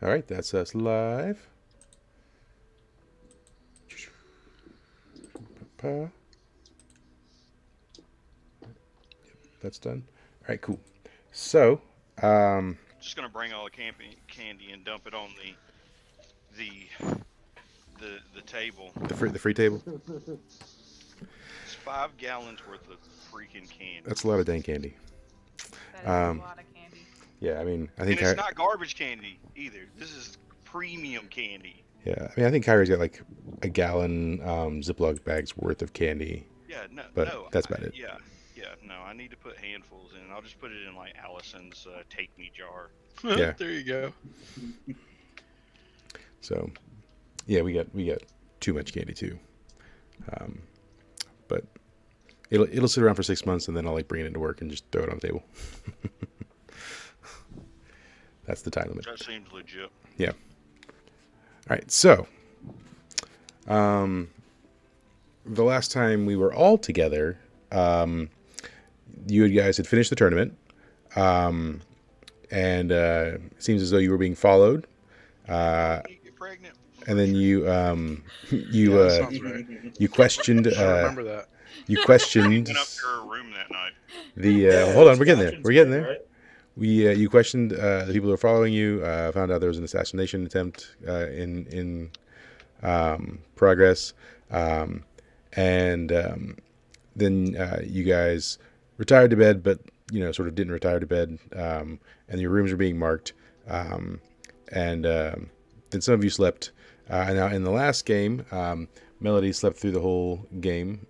All right, that's us live. That's done. All right, cool. So, Just gonna bring all the camping candy and dump it on the the table. the free table. It's 5 gallons worth of freaking That's candy, a lot of dang candy. That is a Um, lot of candy. yeah, I mean, I and think it's not garbage candy either. This is premium candy. yeah, I mean, I think Kyrie's got like a gallon Ziploc bags worth of candy, Yeah, no, but no, that's about it. yeah, no. I need to put handfuls in. I'll just put it in like Allison's take me jar. Yeah. There you go. So, yeah, we got too much candy too. Um, but it'll sit around for 6 months, and then I'll like bring it into work and just throw it on the table. That's the time limit. That seems legit. Yeah. All right. So, um, the last time we were all together, you guys had finished the tournament, and it seems as though you were being followed. You get pregnant. And then you Yeah, that sounds right. you questioned I remember that. you questioned Went up to her room that night. the hold on, we're getting there. We're getting there. We you questioned the people who were following you. Found out there was an assassination attempt in progress, and then you guys retired to bed, but sort of didn't retire to bed, and your rooms were being marked, and then some of you slept. And now in the last game, Melody slept through the whole game,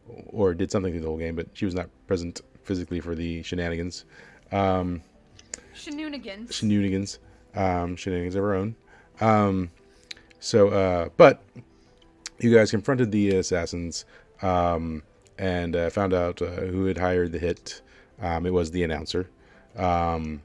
or did something through the whole game, but she was not present physically for the shenanigans. Shenanigans. Shenanigans. Shenanigans of her own. But you guys confronted the assassins, and found out who had hired the hit. It was the announcer. And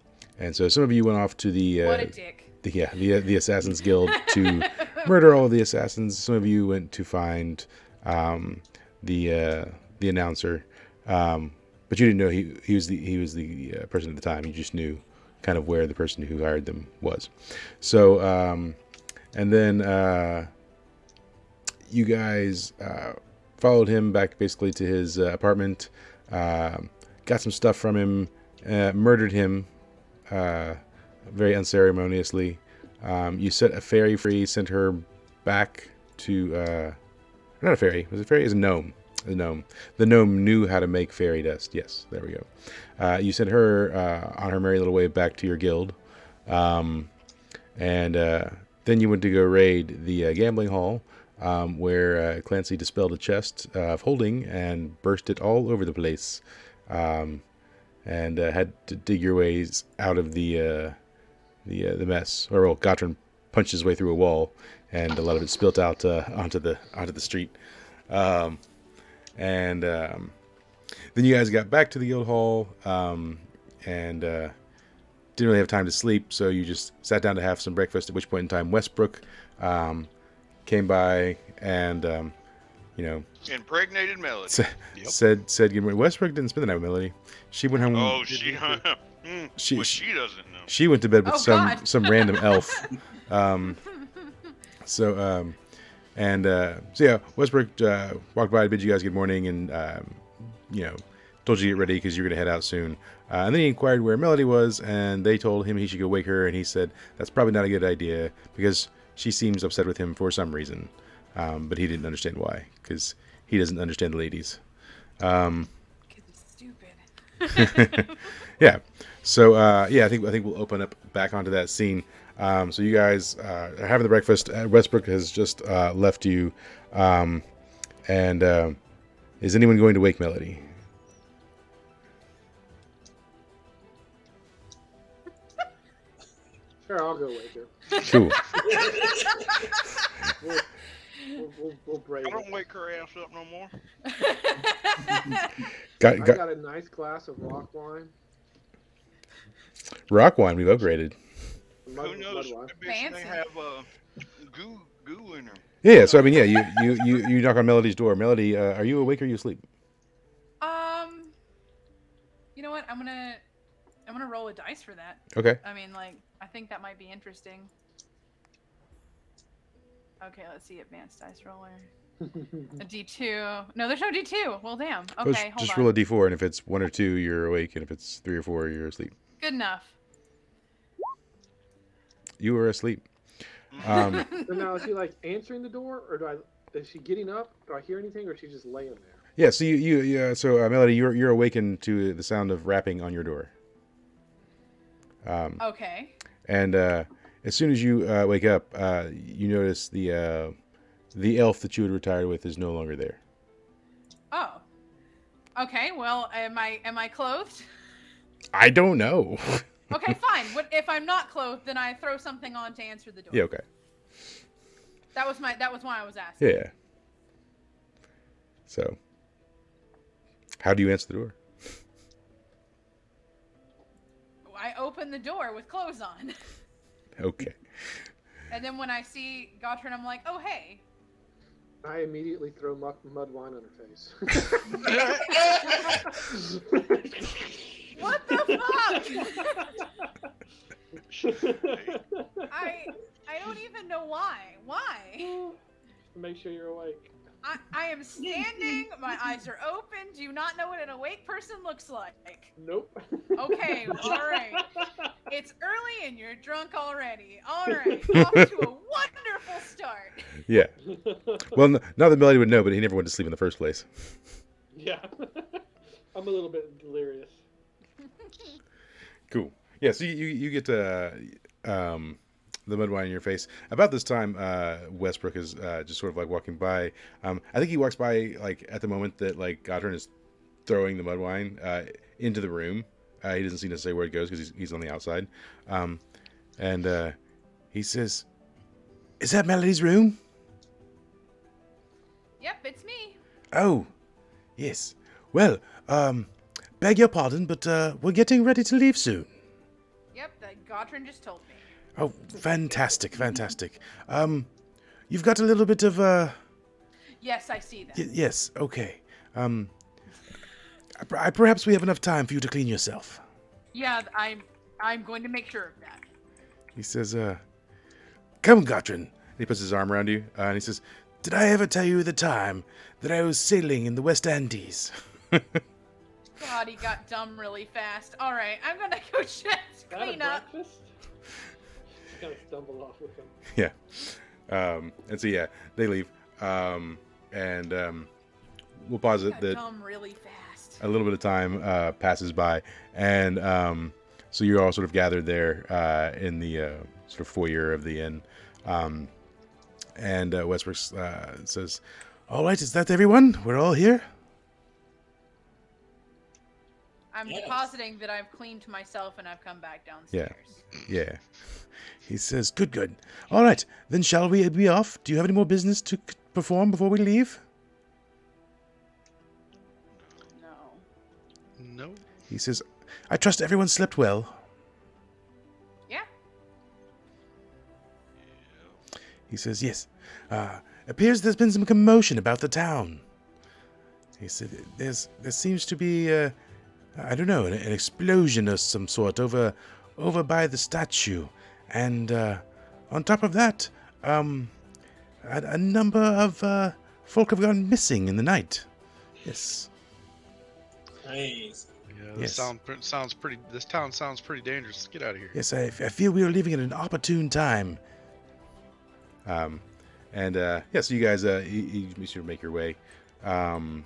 so some of you went off to the What a dick. the Assassins Guild to murder all of the assassins. Some of you went to find the announcer, but you didn't know he was the person at the time. You just knew kind of where the person who hired them was. So and then you guys followed him back basically to his apartment, got some stuff from him, murdered him very unceremoniously. You set a fairy free, sent her back to not a fairy. Was it a fairy? It was a gnome. A gnome. The gnome knew how to make fairy dust. Yes, there we go. You sent her on her merry little way back to your guild, and then you went to go raid the gambling hall, where Clancy dispelled a chest of holding and burst it all over the place, and had to dig your ways out of the mess. Or well, Gottrin punched his way through a wall, and a lot of it spilt out onto the street. And then you guys got back to the guild hall, and didn't really have time to sleep, so you just sat down to have some breakfast. At which point in time, Westbrook came by and Impregnated Melody. said good morning. Westbrook didn't spend the night with Melody. She went home. Oh, she She- she doesn't know. She went to bed with Oh, some God. some random elf. So yeah, Westbrook walked by to bid you guys good morning, and told you to get ready because you're gonna head out soon. And then he inquired where Melody was, and they told him he should go wake her, and he said that's probably not a good idea because she seems upset with him for some reason, but he didn't understand why because he doesn't understand the ladies. Kids are stupid. Yeah. So I think we'll open up back onto that scene. So you guys are having the breakfast. Westbrook has just left you, and is anyone going to wake Melody? Sure, I'll go wake her. Cool. We'll brave I it. don't wake her ass up no more. I got got a nice glass of rock wine. rock wine. We've upgraded. Who knows? Mud wine. Maybe she may Fancy. have goo in her. Yeah. So I mean, yeah, you knock on Melody's door. Melody, are you awake or are you asleep? You know what? I'm I'm gonna roll a dice for that. Okay. I mean, like, I think that might be interesting. Okay, let's see. Advanced dice roller. A D2. No, there's no D2. Well, damn. Okay, hold Just on. roll a D4, and if it's 1 or 2, you're awake, and if it's 3 or 4, you're asleep. Good enough. You were asleep. So now is she like answering the door, or is she getting up? Do I hear anything, or is she just laying there? Yeah. So Melody, you're awakened to the sound of rapping on your door. Okay. And as soon as you wake up, you notice the elf that you had retired with is no longer there. Oh. Okay. Well, am I clothed? I don't know. Okay, fine. What if I'm not clothed? Then I throw something on to answer the door. Yeah. Okay. That was why I was asking. Yeah. So, how do you answer the door? I open the door with clothes on. Okay. And then when I see Gottrin, I'm like, oh, hey. I immediately throw mud wine on her face. What the fuck? I don't even know why. Why? Make sure you're awake. I am standing, my eyes are open, do you not know what an awake person looks like? Nope. Okay, alright. It's early and you're drunk already. Alright, off to a wonderful start. Yeah. Well, not that Melody would know, but he never went to sleep in the first place. Yeah. I'm a little bit delirious. Cool. Yeah. So you get the mud wine in your face. About this time, Westbrook is just sort of like walking by. I think he walks by like at the moment that like Gottrin is throwing the mud wine into the room. He doesn't seem to say where it goes because he's on the outside. And he says, "Is that Melody's room?" Yep, it's me. Oh, yes. Well, beg your pardon, but we're getting ready to leave soon. Yep, Gottrin just told me. Oh, fantastic, fantastic. You've got a little bit of Yes, I see that. yes, okay. Perhaps we have enough time for you to clean yourself. Yeah, I'm going to make sure of that. He says, "Come, Gottrin." He puts his arm around you, and he says, "Did I ever tell you the time that I was sailing in the West Andes?" God, he got dumb really fast. All right, I'm gonna go just clean up. Breakfast? Kind of stumble off with him. Yeah. And so, yeah, they leave. And we'll pause it Got that dumb really fast. a little bit of time passes by. And so you're all sort of gathered there in the sort of foyer of the inn. And Westbrook says, "All right, is that everyone? We're all here?" I'm depositing that I've cleaned myself and I've come back Yeah. downstairs. Yeah. He says, good. All right, then shall we be off? Do you have any more business to perform before we leave? No. No. He says, I trust everyone slept well. Yeah. He says, yes. Appears there's been some commotion about the town. He said, there seems to be, I don't know, an explosion of some sort over by the statue. And on top of that, a number of folk have gone missing in the night. Yes. Nice. Yeah, Yes. This town sounds pretty dangerous. Let's get out of here. Yes, I feel we are leaving at an opportune time. So you guys, you sort of make your way to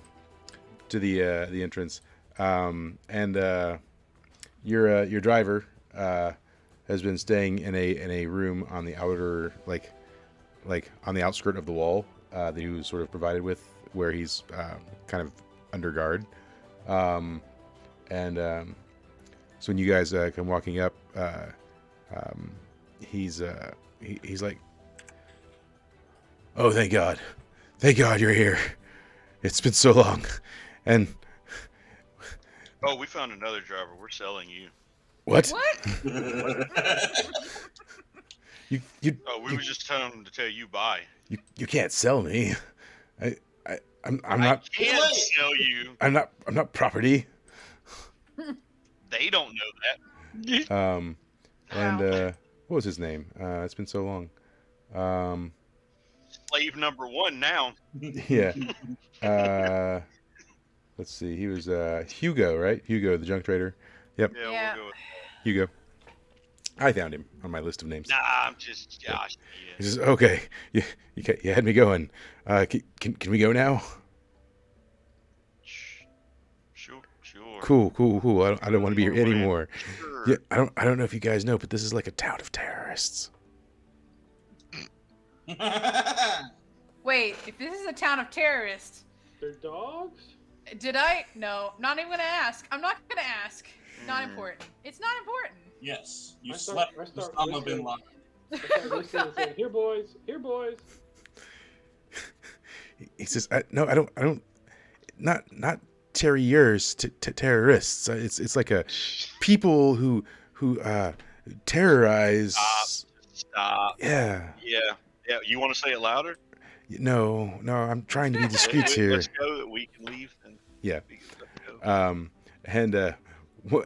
the entrance, your driver has been staying in a room on the outer, like on the outskirt of the wall that he was sort of provided with, where he's kind of under guard. So when you guys come walking up, he's like, "Oh, thank God you're here. It's been so long." And Oh, we found another driver. We're selling you. what? What? You We were just telling them to tell you bye. you can't sell me. I'm I not can't sell you. I'm not property. They don't know that. And Wow. what was his name? It's been so long. Slave number one now. Yeah. Let's see. He was Hugo, right? Hugo, the junk trader. Yep, Yeah, Yeah. we'll go with. Hugo. I found him on my list of names. Nah, I'm just Yeah. Josh. He Yeah. says, "Okay, you had me going. Can we go now?" Sure, sure. Cool. I don't want to be here Sure, whatever. anymore. Sure. Yeah, I don't know if you guys know, but this is like a town of terrorists. Wait, if this is a town of terrorists, They're dogs? did I? No, not even gonna ask. I'm not gonna ask. Not Mm. important. It's not important. Yes, you I start- slept I with start Osama bin whistling. Laden. I start whistling and saying, here, boys. Here, boys. He says, "No, I don't. Not terrorists, terrorists. It's like a people who terrorize." Stop. Yeah. Yeah. You want to say it louder? No. I'm trying to be discreet here. Let's go. We can leave. And Yeah. let's go. And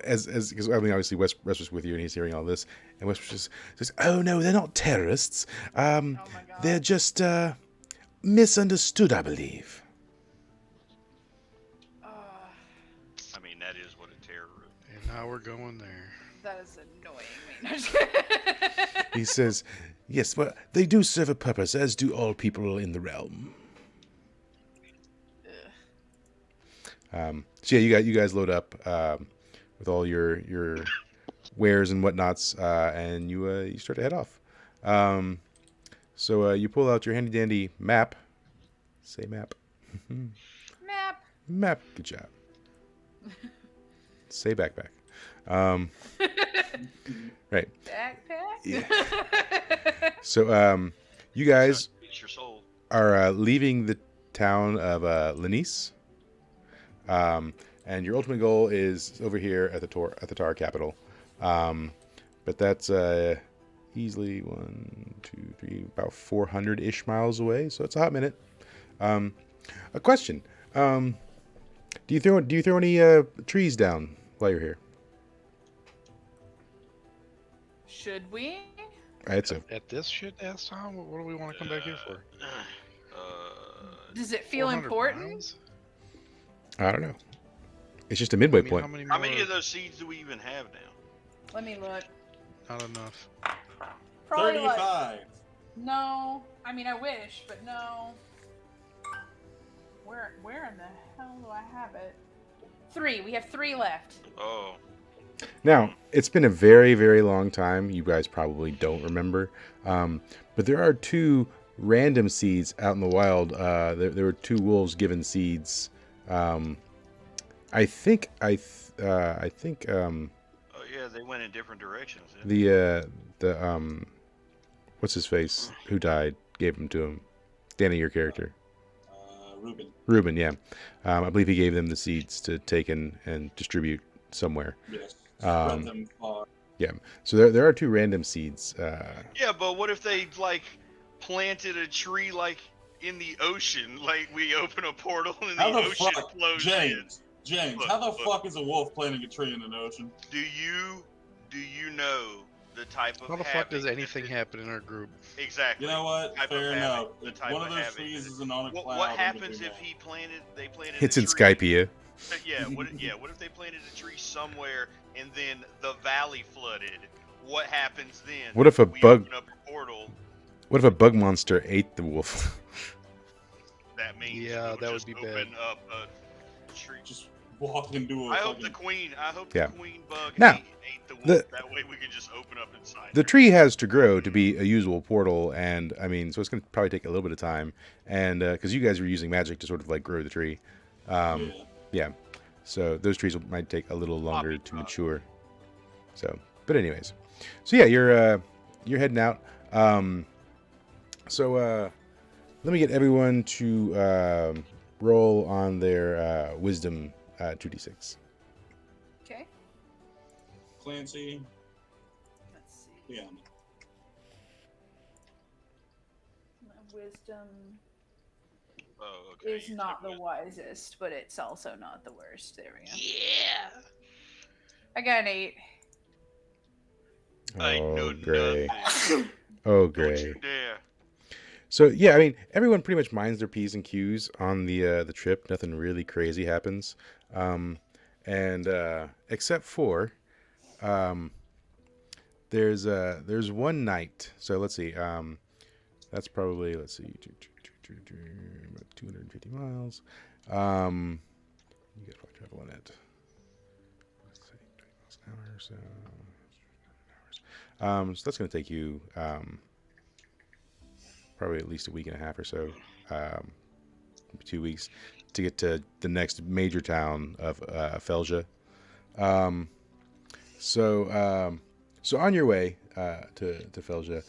as because I mean obviously Wes was with you and he's hearing all this and Wes just says, "Oh no, they're not terrorists. Oh my god. They're just misunderstood, I believe." I mean, that is what a terrorist. And now we're going there. That is annoying. He says, "Yes, well, they do serve a purpose, as do all people in the realm." So yeah, you guys load up with all your wares and whatnots, and you start to head off. So you pull out your handy dandy map. Say map. Map. Map. Good job. Say backpack. Right. Backpack. Yeah. So you guys It's your soul. are leaving the town of Lenice. And your ultimate goal is over here at the Tar capital. But that's easily 1, 2, 3, about 400-ish miles away. So it's a hot minute. A question: do you throw any trees down while you're here? Should we? It's a At this shit ass time, what do we want to come back here for? Does it feel 400 important? miles? I don't know. It's just a midway I mean, point. how many How many more- of those seeds do we even have now? Let me look. Not enough. Probably like 35. no. I mean, I wish, but no. Where in the hell do I have it? 3. We have 3 left. Oh. Now, it's been a very, very long time. You guys probably don't remember. But there are 2 random seeds out in the wild. There were 2 wolves given seeds. I think. Oh yeah, they went in different directions. The what's his face who died gave them to him. Danny, your character. Ruben, yeah. I believe he gave them the seeds to take and distribute somewhere. Yes. Um, Spread them far. Yeah. So there are 2 random seeds. Yeah, but what if they like planted a tree like in the ocean? Like we open a portal and How the the ocean fuck, flows James? Look, How the look. fuck is a wolf planting a tree in an ocean? in. Do you know the type of How the fuck havoc does that anything it- happen in our group? Exactly. You know what? Type Fair of enough. havoc, the If type one of of those havoc trees that- isn't on a cloud. What I'm happens gonna if be they planted It's a in tree? Skypea. What if they planted a tree somewhere and then the valley flooded? What happens then? What if a we bug- open up a portal? What if a bug monster ate the wolf? That means Yeah, we'll that would just be open bad. up a tree. just walk into a I hope fucking... the queen. I hope Yeah. the queen bug Now, ate the wolf. the- That way we can just open up inside. The tree has to grow to be a usable portal, and I mean, so it's going to probably take a little bit of time, and because you guys were using magic to sort of like grow the tree, yeah. So those trees might take a little longer to mature. So, but anyways, so yeah, you're heading out. So let me get everyone to roll on their wisdom 2d6. Okay. Clancy. Let's see. Yeah. Wisdom Oh, okay. is not the wisest, but it's also not the worst. There we go. Yeah. I got an 8. I know Oh, Gray. nothing. Oh, Don't you Gray. dare. So yeah, I mean, everyone pretty much minds their p's and q's on the trip. Nothing really crazy happens, and except for um, there's one night. So let's see. That's probably let's see, about 250 miles. You guys probably traveling at let's see, 20 miles an hour. So so that's going to take you probably at least a week and a half or so, 2 weeks, to get to the next major town of Felja. So on your way to Felja,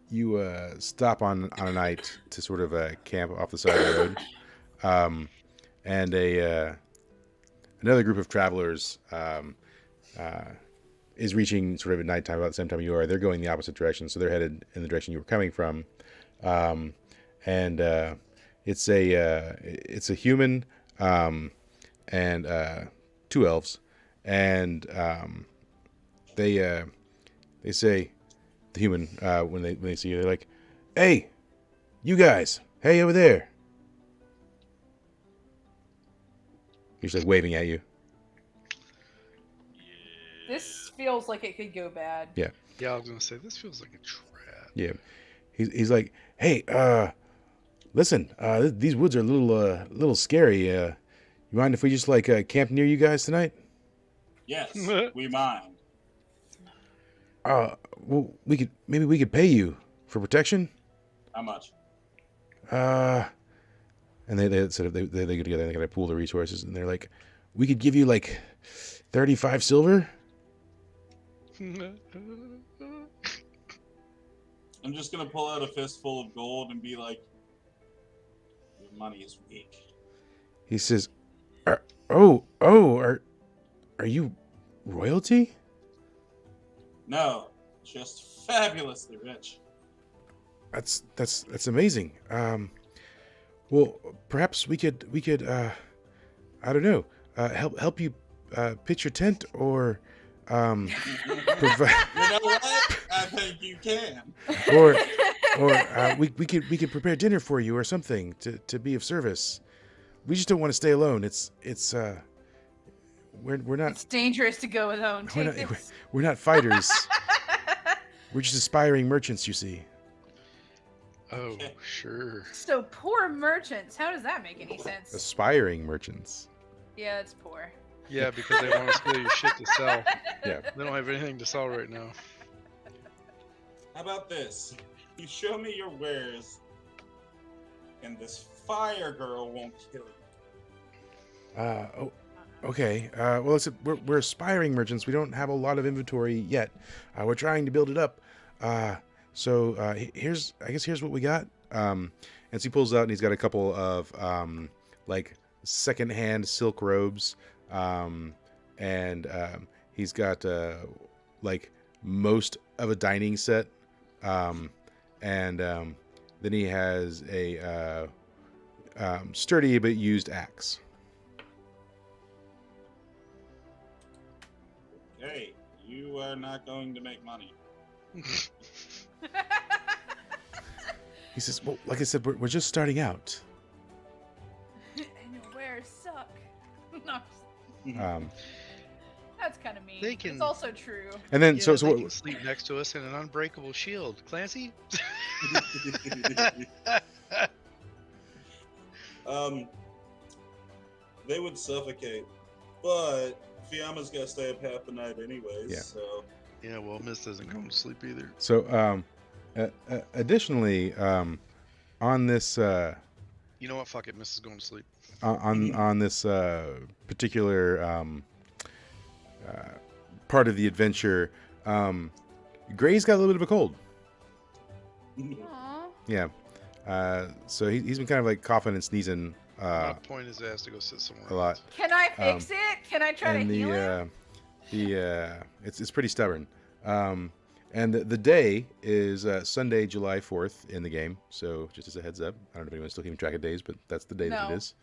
you stop on a night to sort of camp off the side of the road, and another group of travelers is reaching sort of at nighttime about the same time you are. They're going the opposite direction, so they're headed in the direction you were coming from, and it's a human and two elves, and they say the human when they see you, they're like, "Hey, you guys! Hey, over there!" He's like waving at you. This feels like it could go bad. Yeah. Yeah, I was gonna say this feels like a trap. Yeah. He's like, "Hey, listen, these woods are a little scary. You mind if we just like camp near you guys tonight?" Yes, we mind. Well, maybe we could pay you for protection. How much? And they sort of they get together and they gotta pool the resources, and they're like, "We could give you like 35 silver." I'm just gonna pull out a fistful of gold and be like, "Your money is weak." He says, are you royalty?" No, just fabulously rich. That's amazing. Well, perhaps we could I don't know, help you pitch your tent or provide You know what? I think you can. or we could prepare dinner for you or something to be of service. We just don't want to stay alone. We're not It's dangerous to go alone. we're Take not, this. we're not fighters. We're just aspiring merchants, you see. Oh, sure. So poor merchants. How does that make any sense? Aspiring merchants. Yeah, it's poor. Yeah, because they want to steal your shit to sell. Yeah. They don't have anything to sell right now. How about this? You show me your wares, and this fire girl won't kill you. Okay. Well, listen, we're aspiring merchants. We don't have a lot of inventory yet. We're trying to build it up. So here's what we got. And so he pulls out and he's got a couple of like secondhand silk robes. And he's got like most of a dining set. And then he has a sturdy but used axe. Hey, you are not going to make money. He says, "Well, like I said, we're just starting out." And your wares suck. No, that's kind of mean. They can- It's also true. And then Yeah, so they what? can sleep next to us in an unbreakable shield. Clancy? They would suffocate, but Fiamma's got to stay up half the night anyways. Yeah. So Yeah, well, Miss doesn't go to sleep either. So additionally, on this You know what? Fuck it. Miss is going to sleep. on this particular part of the adventure, Gray's got a little bit of a cold. Aw. Yeah. So he's been kind of like coughing and sneezing I'll point his ass to go sit somewhere a lot. Can I fix it? Can I try to And heal it? it's pretty stubborn. And the day is Sunday, July 4th in the game. So just as a heads up, I don't know if anyone's still keeping track of days, but that's the day that No, it is.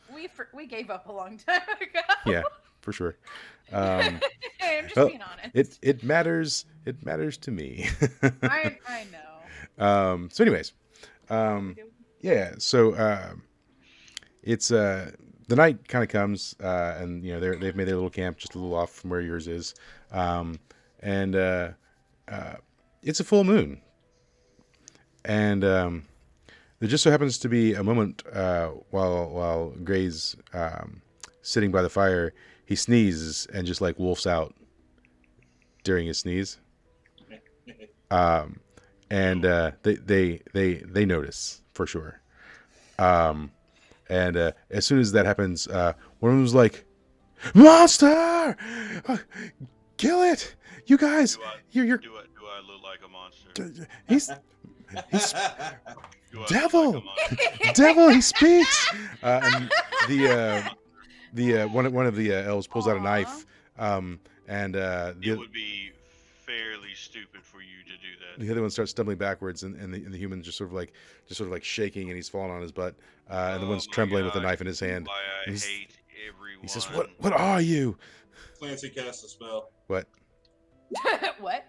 we gave up a long time ago. Yeah, for sure. I'm just well, being honest. it matters. It matters to me. I know. So, anyways, yeah. So it's the night kind of comes, and they've made their little camp just a little off from where yours is, and it's a full moon, and there just so happens to be a moment while Gray's sitting by the fire, he sneezes and just like wolfs out during his sneeze, and they notice for sure, and as soon as that happens, one of them's like, "Monster! Kill it! You guys, you're Do I look like a monster? he's Do I devil, look like a monster? devil, he speaks." And the one of the elves pulls out a knife, and It would be fairly stupid for you to do that. the other one starts stumbling backwards, and the human just sort of like shaking, and he's falling on his butt, and the one's my trembling with a God. knife in his hand. Why I He's- hate everyone. He says, "What are you?" Clancy cast a spell. What? What?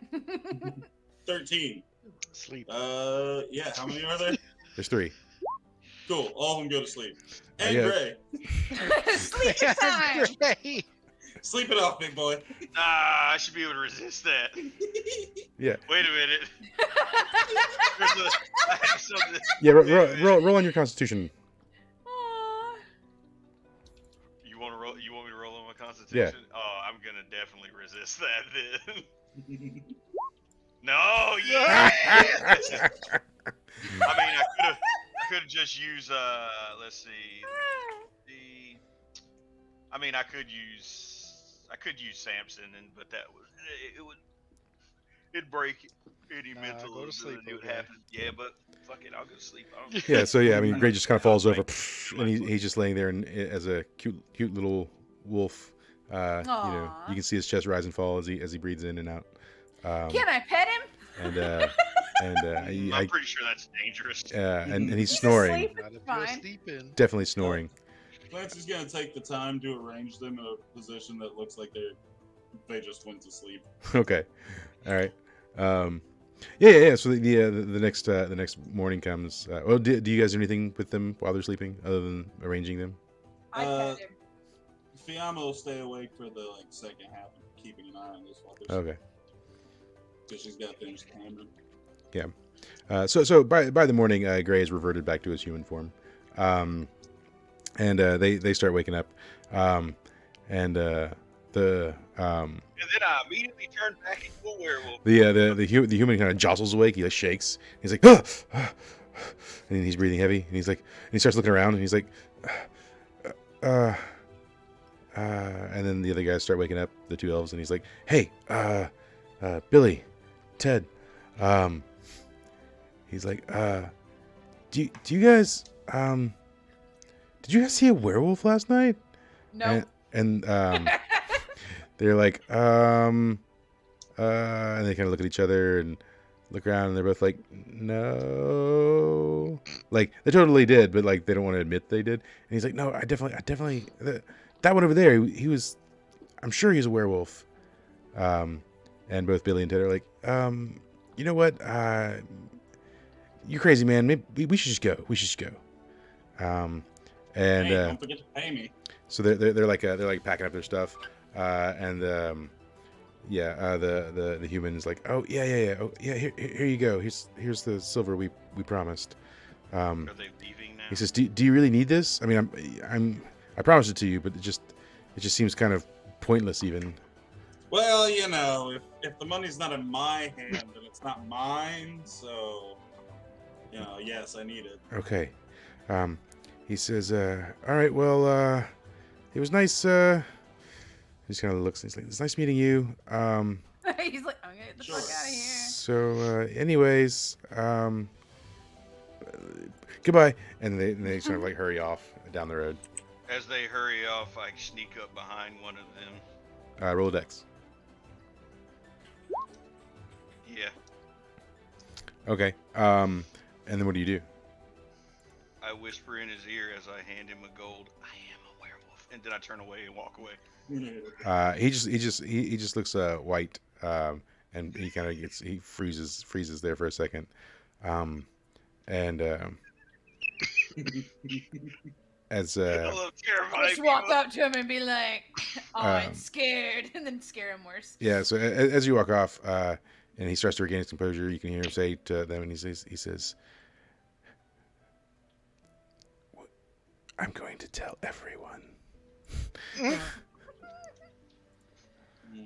13. Sleep. Yeah. How many are there? There's 3. Cool. All of them go to sleep. And yeah. Gray, Sleep time. Great. sleep it off, big boy. Nah, I should be able to resist that. Yeah. Wait a minute. I have something. Yeah. Roll on your Constitution. Aw. You want to roll? You want me to roll on my Constitution? Yeah. Oh, I'm gonna definitely resist that then. No, yeah. I mean, I could have just used. Let's see. I could use Samson, but it'd break any mental go to sleep, ability would okay. happen. Yeah, but fuck it, I'll go to sleep. I don't Yeah. So yeah, I mean, Gray just kind of falls over, Like- and he's just laying there, and as a cute little wolf. Aw. You can see his chest rise and fall as he breathes in and out. Can I pet him? I'm pretty sure that's dangerous. And he's He's snoring, asleep. Not if you're Fine. sleeping. definitely snoring. Clancy's gonna take the time to arrange them in a position that looks like they just went to sleep. Okay, all right. Yeah. So the next morning comes. Well, do you guys do anything with them while they're sleeping other than arranging them? I pet him. Fiamma will stay awake for the second half and keeping an eye on this while they're Okay. because she's got things to handle. So by the morning, Gray has reverted back to his human form, and they start waking up, and the And then I immediately turned back into a werewolf. the human kind of jostles awake. He like shakes. He's like, "Ah, ah," and he's breathing heavy. And he starts looking around, and he's like, and then the other guys start waking up, the 2 elves, and he's like, "Hey, Billy, Ted, he's like, do you guys, did you guys see a werewolf last night?" No. And they're like, and they kind of look at each other and look around, and they're both like, "No," like they totally did, but like they don't want to admit they did. And he's like, "No, I definitely, that one over there, he was, I'm sure he's a werewolf." And both Billy and Ted are like, "You know what? You're crazy, man. Maybe we should just go. We should just go." And Hey, don't forget to pay me. so they're like packing up their stuff, and the human is like, "Oh yeah. Oh yeah. Here you go. Here's the silver we promised." Are they leaving now? He says, "Do you really need this? I mean, I promised it to you, but it just seems kind of pointless even." Well, if the money's not in my hand, then it's not mine. So, yes, I need it. Okay. He says, "All right. Well, it was nice." He just kind of looks. And he's like, "It's nice meeting you." He's like, I'm gonna get the fuck out of here. So, anyways, goodbye. And they sort of like hurry off down the road. As they hurry off, I sneak up behind one of them. Roll a dex. Yeah, Okay. And then what do you do? I whisper in his ear as I hand him a gold. I am a werewolf and then I turn away and walk away. He just looks white, and he kind of freezes there for a second, and as I love terrifying Just walk people. up to him and be like, "Oh, Um, I'm scared," and then scare him worse. yeah. So as you walk off, and he starts to regain his composure, you can hear him say to them, and he says, "I'm going to tell everyone."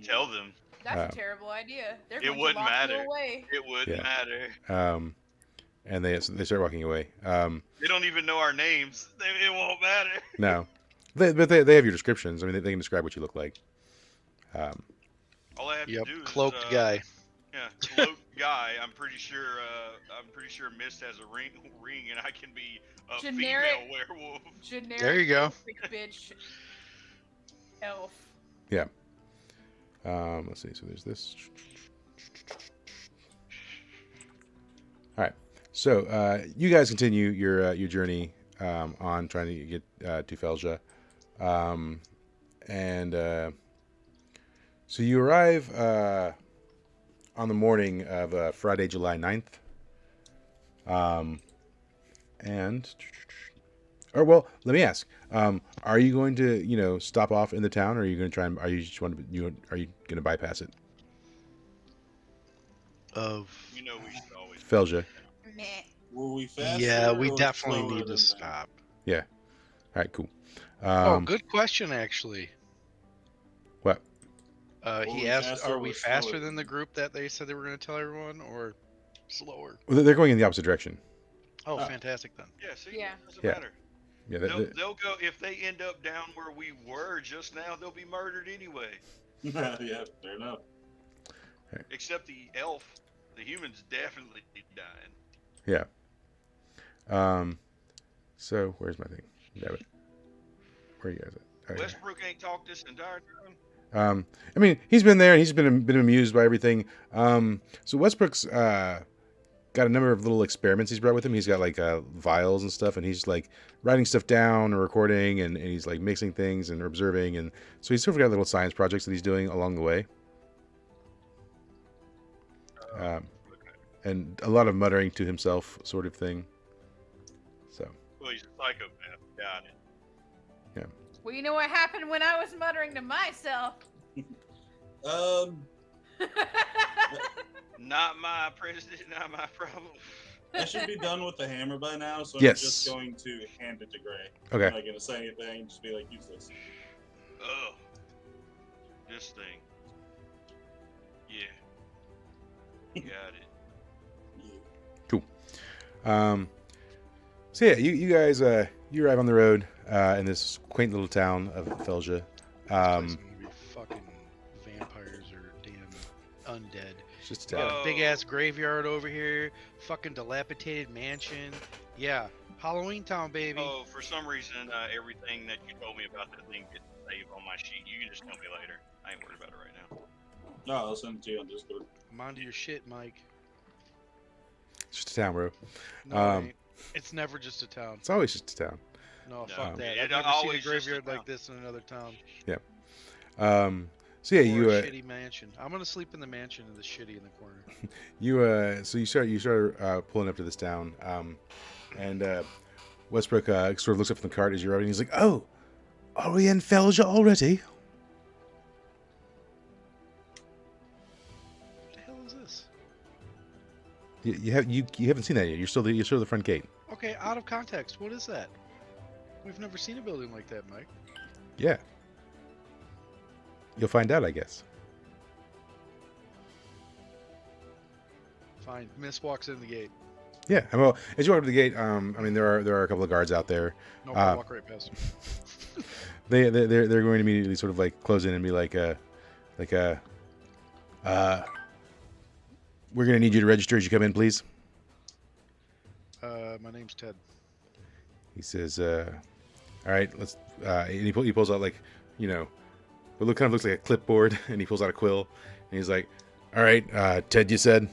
Tell them. That's a terrible idea. They're It going wouldn't to lock matter. you away. It wouldn't Yeah. matter. And they start walking away. They don't even know our names. It won't matter. No, but they have your descriptions. I mean, they can describe what you look like. All I have Yep, to do cloaked is guy. Yeah, cloaked guy. I'm pretty sure Mist has a ring, and I can be a Generic- female werewolf. Generic There you go. freak bitch elf. Yeah. Let's see. So there's this. All right. So you guys continue your journey on trying to get to Felja, and so you arrive on the morning of Friday, July 9th. Or well, let me ask: are you going to, stop off in the town, or are you going to try and are you just want to are you going to bypass it? Of We know we should always. Felja. Meh. Were we faster? yeah, we or definitely slower need than to them? stop. All right, cool. Oh, good question, actually. What? Were He we asked, faster "Are or we slower faster than than the group that they said they were going to tell everyone, or slower?" Well, they're going in the opposite direction. Oh, Ah. fantastic then. Yeah, see, Yeah. doesn't Yeah. matter. Yeah. They'll go if they end up down where we were just now. They'll be murdered anyway. Yeah, fair enough. Except the elf, the human's definitely dying. Yeah. So where's my thing? Damn it. Where are you guys at? Oh, yeah. Westbrook ain't talked this entire time. I mean, he's been there and he's been amused by everything. So Westbrook's got a number of little experiments he's brought with him. He's got like vials and stuff, and he's like writing stuff down or recording, and he's like mixing things and observing, and so he's sort of got little science projects that he's doing along the way. And a lot of muttering to himself, sort of thing. So Well, he's a psychopath. Got it. Well, you know what happened when I was muttering to myself? Not my president, not my problem. I should be done with the hammer by now, so Yes. I'm just going to hand it to Gray. okay. I'm not going to say anything, just be like, use this. Oh, this thing. Yeah. Got it. Yeah. So yeah, you guys you arrive on the road in this quaint little town of Felja. This place is gonna be fucking vampires or damn undead. It's just We a town. got a big ass graveyard over here, fucking dilapidated mansion. Yeah, Halloween Town, baby. Oh, for some reason, everything that you told me about that thing gets saved on my sheet. You can just tell me later. I ain't worried about it right now. No, I'll send it to you on Discord. I'm onto your shit, Mike. It's just a town, bro. No, Um, it ain't. It's never just a town. It's always just a town. No, No, fuck that. it I've never seen a always just a graveyard town. like this in another town. So yeah, Or you a shitty mansion. I'm gonna sleep in the mansion in the shitty in the corner. so you start pulling up to this town, and Westbrook sort of looks up from the cart as you're arriving. He's like, "Oh, are we in Felja already?" What the hell is this? You haven't seen that yet. You're still the front gate. Okay, out of context, what is that? We've never seen a building like that, Mike. Yeah. You'll find out, I guess. Fine. Miss walks in the gate. Yeah. And well, as you walk up to the gate, I mean there are a couple of guards out there. No, walk right past him. They're going to immediately sort of like close in and be like we're gonna need you to register as you come in, please. My name's Ted. He says, "All right, let's." And he pulls out like, what kind of looks like a clipboard, and he pulls out a quill, and he's like, "All right, Ted, you said."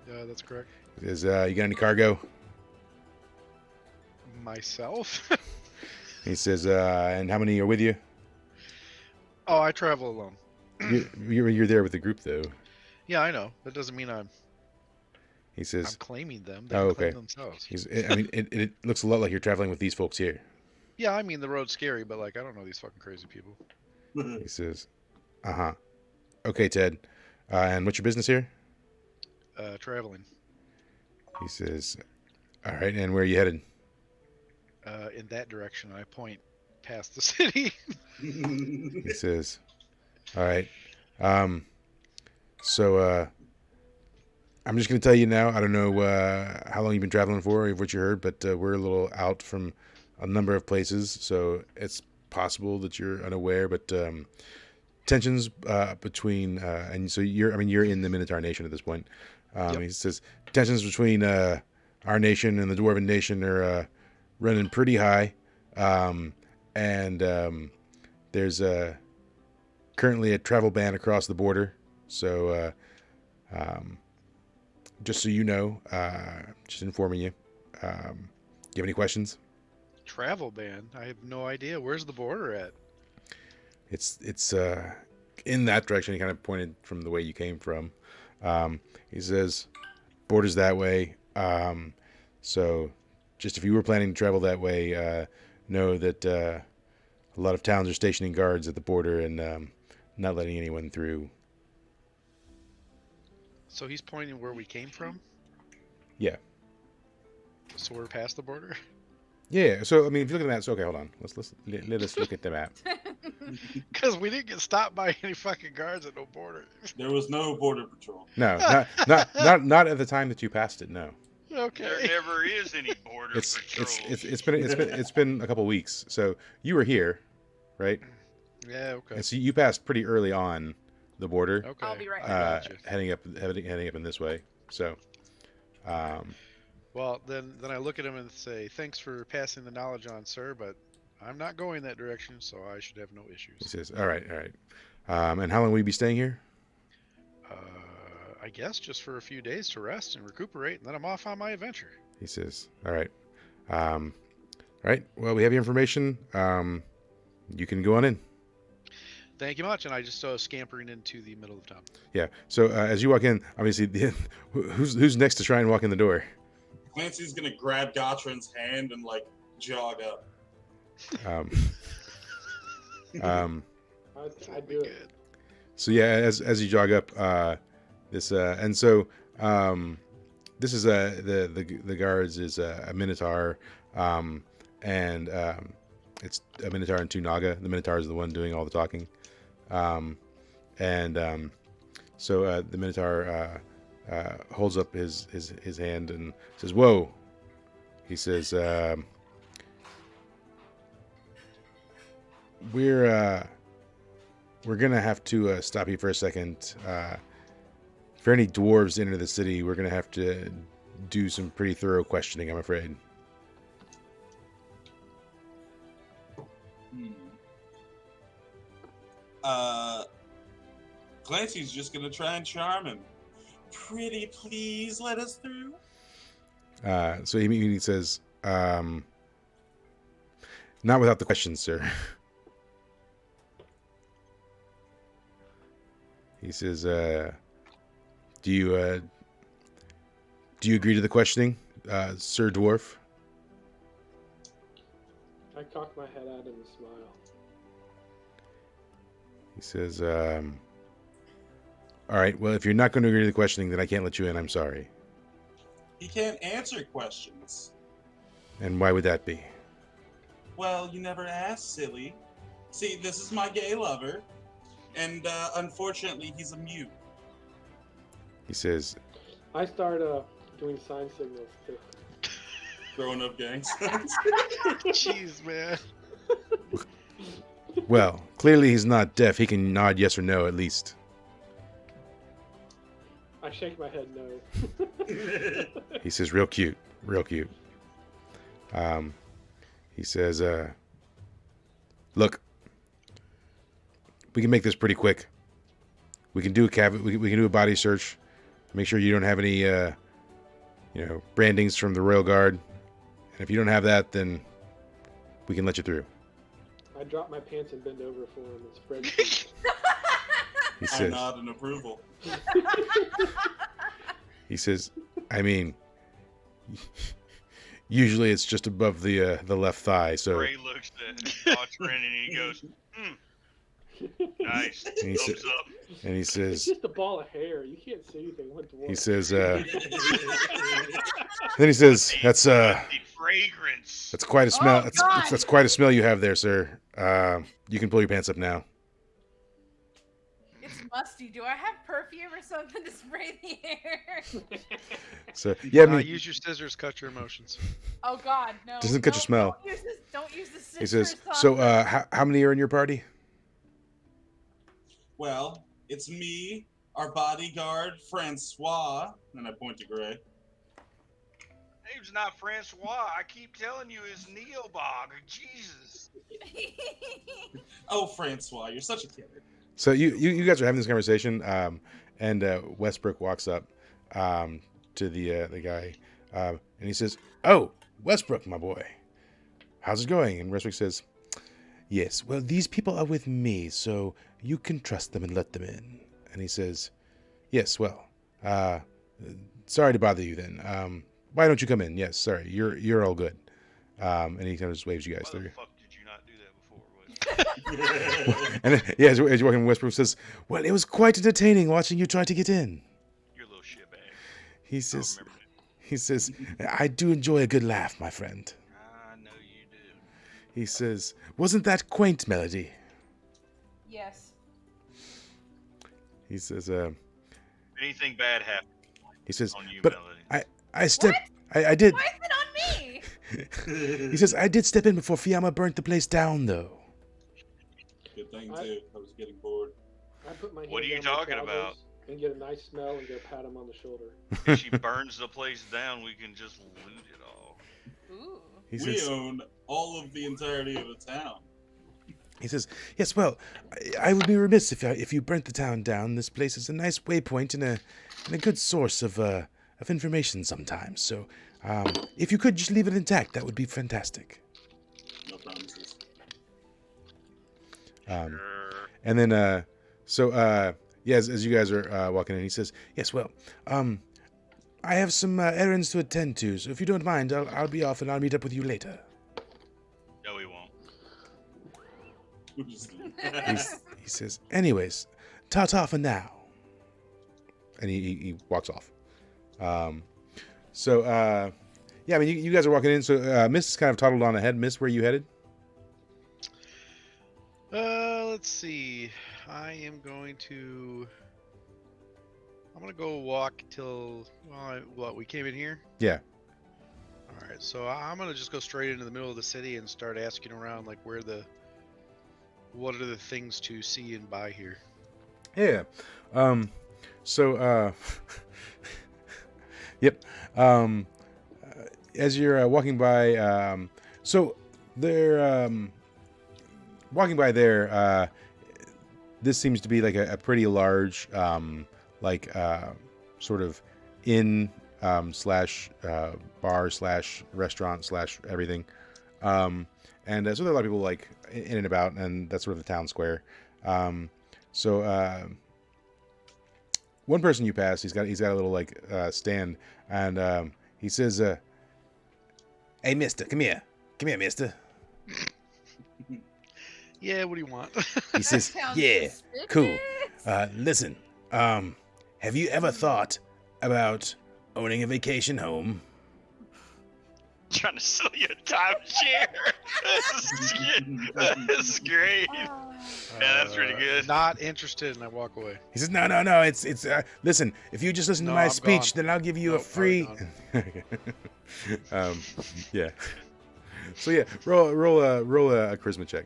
Yeah, that's correct. He says, "You got any cargo?" Myself? He says, and how many are with you? Oh, I travel alone. You're there with the group, though. Yeah, I know. That doesn't mean I'm He says, claiming them. They oh, can claim okay. themselves. I mean, it looks a lot like you're traveling with these folks here. Yeah, I mean the road's scary, but like I don't know these fucking crazy people. He says, okay, Ted. And what's your business here? Traveling. He says, all right, and where are you headed? In that direction, I point past the city. He says, all right. So I'm just going to tell you now, I don't know how long you've been traveling for or what you heard, but we're a little out from a number of places, so it's possible that you're unaware, but tensions between, and so you're in the Minotaur Nation at this point. Yep. He says, tensions between our nation and the Dwarven Nation are running pretty high, and there's currently a travel ban across the border, so just so you know, just informing you. Do you have any questions? Travel ban? I have no idea. Where's the border at? It's in that direction. He kind of pointed from the way you came from. He says, border's that way. So just if you were planning to travel that way, know that a lot of towns are stationing guards at the border and not letting anyone through. So he's pointing where we came from? Yeah. So we're past the border? Yeah. So I mean, if you look at the map, so okay, hold on. Let us look at the map. Because we didn't get stopped by any fucking guards at no border. There was no border patrol. No, not at the time that you passed it. No. Okay. There never is any border patrol. It's been a couple weeks. So you were here, right? Yeah. Okay. And so you passed pretty early on the border. Okay. I'll be right I back. gotcha. Heading up in this way. So, Well, then I look at him and say, "Thanks for passing the knowledge on, sir, but I'm not going that direction, so I should have no he issues." says, "All right. And how long will you be staying here?" I guess just for a few days to rest and recuperate, and then I'm off on my adventure. He says, "All right. All right. Well, we have your information. You can go on in." Thank you much, and I just scampering into the middle of town. Yeah. So as you walk in, obviously, who's next to try and walk in the door? Clancy's gonna grab Gotran's hand and like jog up. I do it. Good. So yeah, as you jog up, this and so this is the guards is a Minotaur, and it's a Minotaur and two Naga. The Minotaur is the one doing all the talking, so the Minotaur holds up his hand and says, "Whoa!" He says, "We're gonna have to stop you for a second. For any dwarves into the city, we're gonna have to do some pretty thorough questioning, I'm afraid." Clancy's just gonna try and charm him. Pretty please let us through. So he says, "Not without the questions, sir." He says, "Do you agree to the questioning, Sir Dwarf?" I cock my head at him and smile. He says, "All right, well, if you're not going to agree to the questioning, then I can't let you in. I'm sorry." He can't answer questions. "And why would that be?" Well, you never asked, silly. See, this is my gay lover, and unfortunately, he's a mute. He says, I start doing sign signals too. Throwing up gang signs. Jeez, man. "Well, clearly he's not deaf. He can nod yes or no at least." I shake my head no. He says, "Real cute, real cute." He says, "Look, we can make this pretty quick. We can do we can do a body search, make sure you don't have any, brandings from the Royal Guard. And if you don't have that, then we can let you through." I drop my pants and bend over for him and spread cheeks. He I says, nod in approval. he says, I mean, usually it's just above the left thigh. So Ray looks at Autrin and he goes, nice. And he Thumbs said- up. and he It's says, just a ball of hair. You can't see anything. What dwarf? he says, then he says, that's The fragrance. that's quite a smell. Oh, God. That's quite a smell you have there, sir. You can pull your pants up now. It's musty. Do I have perfume or something to spray the air? So yeah, I mean, Use your scissors, cut your emotions. Oh God, no. Doesn't cut your smell. Don't use the scissors. he says, on so the- how many are in your party? Well, it's me, our bodyguard, Francois, and I point to Gray. Name's not Francois. I keep telling you it's Neobog. Jesus. Oh, Francois, you're such a kid. So you guys are having this conversation, and Westbrook walks up to the guy, and he says, "Oh, Westbrook, my boy, how's it going?" And Westbrook says, "Yes, well, these people are with me, so you can trust them and let them in." And he says, "Yes, well, sorry to bother you then. Why don't you come in? Yes, sorry, you're all good." And he kind of just waves you guys Why the through. fuck did you not do that before? Wes? And then, yeah, as you're walking, Westbrook says, "Well, it was quite entertaining watching you try to get in." You're a little shitbag. He I says, remember that. he says, "I do enjoy a good laugh, my friend." I know you do. He says, "Wasn't that quaint, Melody?" Yes. He says, Anything bad happens he says, on you, "But Melody. I stepped, I did." Why is it on me? He says, "I did step in before Fiamma burnt the place down, though." Good thing, too. I was getting bored. I put my hand What are you down my talking about? trousers And get a nice smell and go pat him on the shoulder. If she burns the place down, we can just loot it all. Ooh. He We says, own all of the entirety of the town. he says, "Yes, well, I would be remiss if you burnt the town down. This place is a nice waypoint and a good source of information sometimes. So, if you could just leave it intact, that would be fantastic." No promises. Sure. And then, yeah, as you guys are walking in, he says, "Yes, well, I have some errands to attend to, so if you don't mind, I'll be off and I'll meet up with you later." No, we won't. He says, "Anyways, ta-ta for now." And he walks off. Yeah, I mean, you guys are walking in, so Miss is kind of toddled on ahead. Miss, where are you headed? Let's see. I'm gonna go walk till we came in here. Yeah. All right, so I'm gonna just go straight into the middle of the city and start asking around, like what are the things to see and buy here. Yeah. Yep. As you're walking by, so they're walking by there. This seems to be like a pretty large, sort of inn slash bar slash restaurant slash everything. And so there are a lot of people like in and about, and that's sort of the town square. One person you pass, he's got a little like stand, and he says, "Hey, Mister, come here, Mister." Yeah, what do you want? He says, Sounds "Yeah, suspicious. cool. Listen, have you ever thought about owning a vacation home?" Trying to sell you a timeshare. This is great. Yeah, that's pretty good. Not interested, and I walk away. He says, "No. It's listen. If you just listen to No, my I'm speech, gone. then I'll give you a Nope, free." already Yeah. So yeah, roll a charisma check.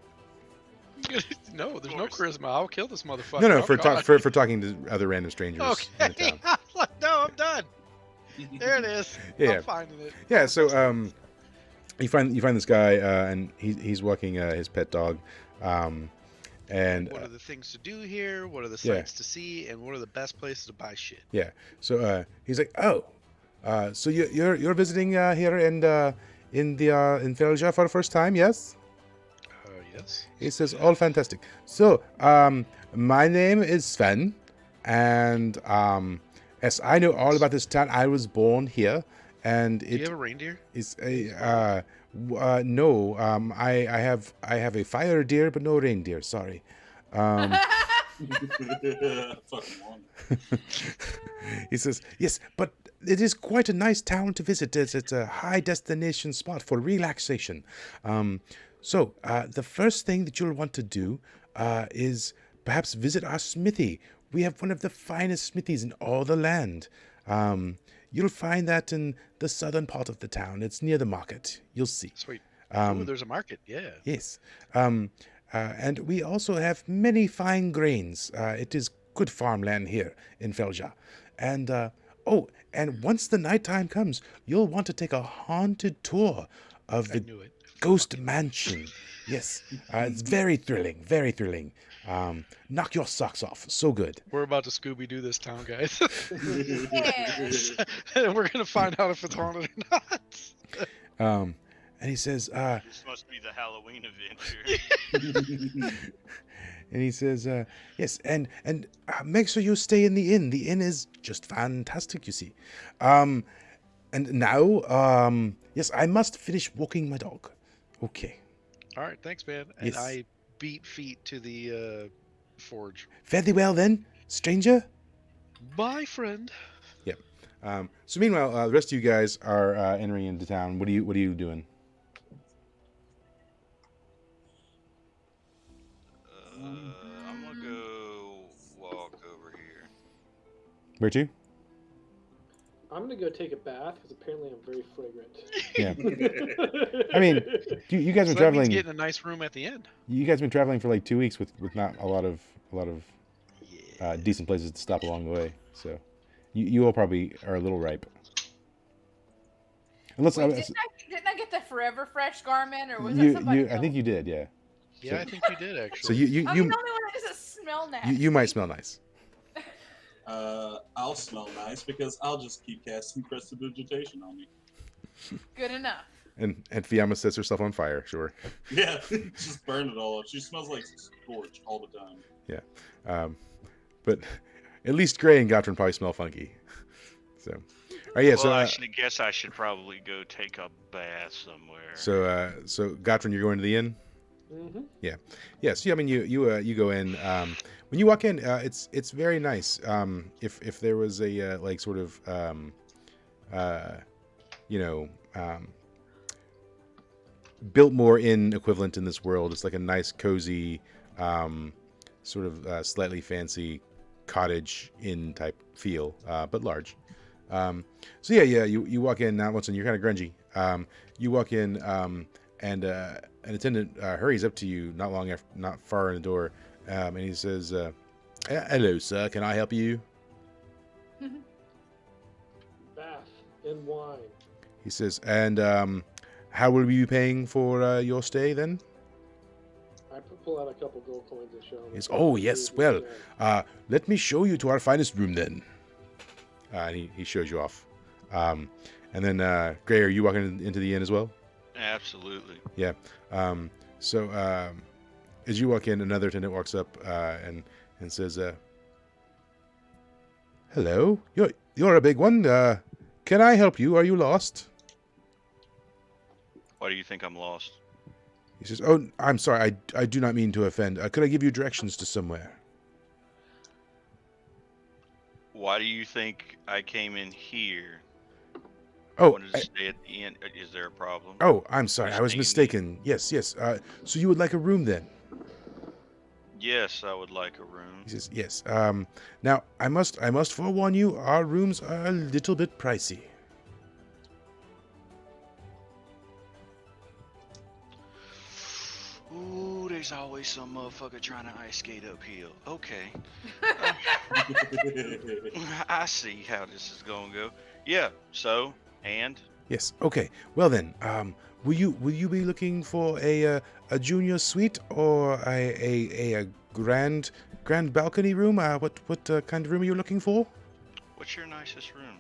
No, there's no course. charisma. I'll kill this motherfucker. No, I'm for gone. talking to other random strangers in the Okay. town. No, I'm done. There it is. Yeah. I'm finding it. Yeah, so you find this guy, and he's walking his pet dog, and What are the things to do here? What are the yeah. sights to see? And what are the best places to buy shit? yeah, so he's like, "Oh, so you're visiting here in Felja for the first time, yes?" Yes. He says, all fantastic. So, my name is Sven, and yes, I know all about this town. I was born here, and Do you it have a reindeer? is a no. I have a fire deer, but no reindeer. Sorry. Fucking one. He says, yes, but it is quite a nice town to visit. It's a high destination spot for relaxation. So the first thing that you'll want to do is perhaps visit our smithy. We have one of the finest smithies in all the land. You'll find that in the southern part of the town. It's near the market. You'll see. Sweet. Ooh, there's a market. Yeah. Yes. And we also have many fine grains. It is good farmland here in Felja. And, and once the nighttime comes, you'll want to take a haunted tour of I the knew it. Ghost Mansion. Yes. It's very thrilling, very thrilling. Knock your socks off. So good. We're about to Scooby-Doo this town, guys. Yes. And we're going to find out if it's haunted or not. And he says, This must be the Halloween adventure. and he says, yes, and make sure you stay in the inn. The inn is just fantastic, you see. And now, yes, I must finish walking my dog. Okay. All right, thanks, man. And Yes. I beat feet to the forge. Fairly well then, stranger. Bye, friend. So meanwhile, the rest of you guys are entering into town. What are you doing? I'm gonna go walk over here. Where to? I'm gonna go take a bath because apparently I'm very fragrant. Yeah. I mean, you guys So been that means traveling. getting a nice room at the end. You guys been traveling for like 2 weeks with not a lot of Yeah. decent places to stop along the way. So you all probably are a little ripe. Unless Wait, didn't I get the Forever Fresh garment, or was that you somebody else? I think you did, yeah. Yeah, I think you did, So actually. you I'm the only one that doesn't smell nasty. you might smell nice. I'll smell nice because I'll just keep casting prestidigitation on me. Good enough. And Fiamma sets herself on fire. Sure. Yeah, just burn it all up. She smells like scorch all the time. But at least Gray and Gottrin probably smell funky. So, yeah. Well, So I guess I should probably go take a bath somewhere. so Gottrin, you're going to the inn. Mm-hmm. Yes, yeah. I mean, you go in. When you walk in, it's very nice. If there was a like sort of built more inn equivalent in this world, it's like a nice, cozy, sort of slightly fancy cottage inn type feel, but large. So yeah. You walk in now. Once again, you're kind of grungy. You walk in, and an attendant hurries up to you not far in the door, and he says, "Hello, sir. Can I help you?" Bath and wine. He says, "And how will we be paying for your stay then?" I pull out a couple gold coins and show him. He's, "Oh yes, well, let me show you to our finest room then." And he shows you off. And then Gray, are you walking into the inn as well? Absolutely. Yeah. So as you walk in, another attendant walks up and says, "Hello, you're a big one. Can I help you? Are you lost?" Why do you think I'm lost? He says, "Oh, I'm sorry. I do not mean to offend. Could I give you directions to somewhere?" Why do you think I came in here? I Oh, wanted to stay at the inn. Is there a problem? oh, I'm sorry. I was Staying mistaken. Yes. So you would like a room then? Yes, I would like a room. He says, "Yes. Now I must forewarn you. Our rooms are a little bit pricey." Ooh, there's always some motherfucker trying to ice skate uphill. Okay. I see how this is gonna go. Yeah, so, and? Yes. Okay. Well then, will you be looking for a junior suite or a grand balcony room? What kind of room are you looking for? What's your nicest room?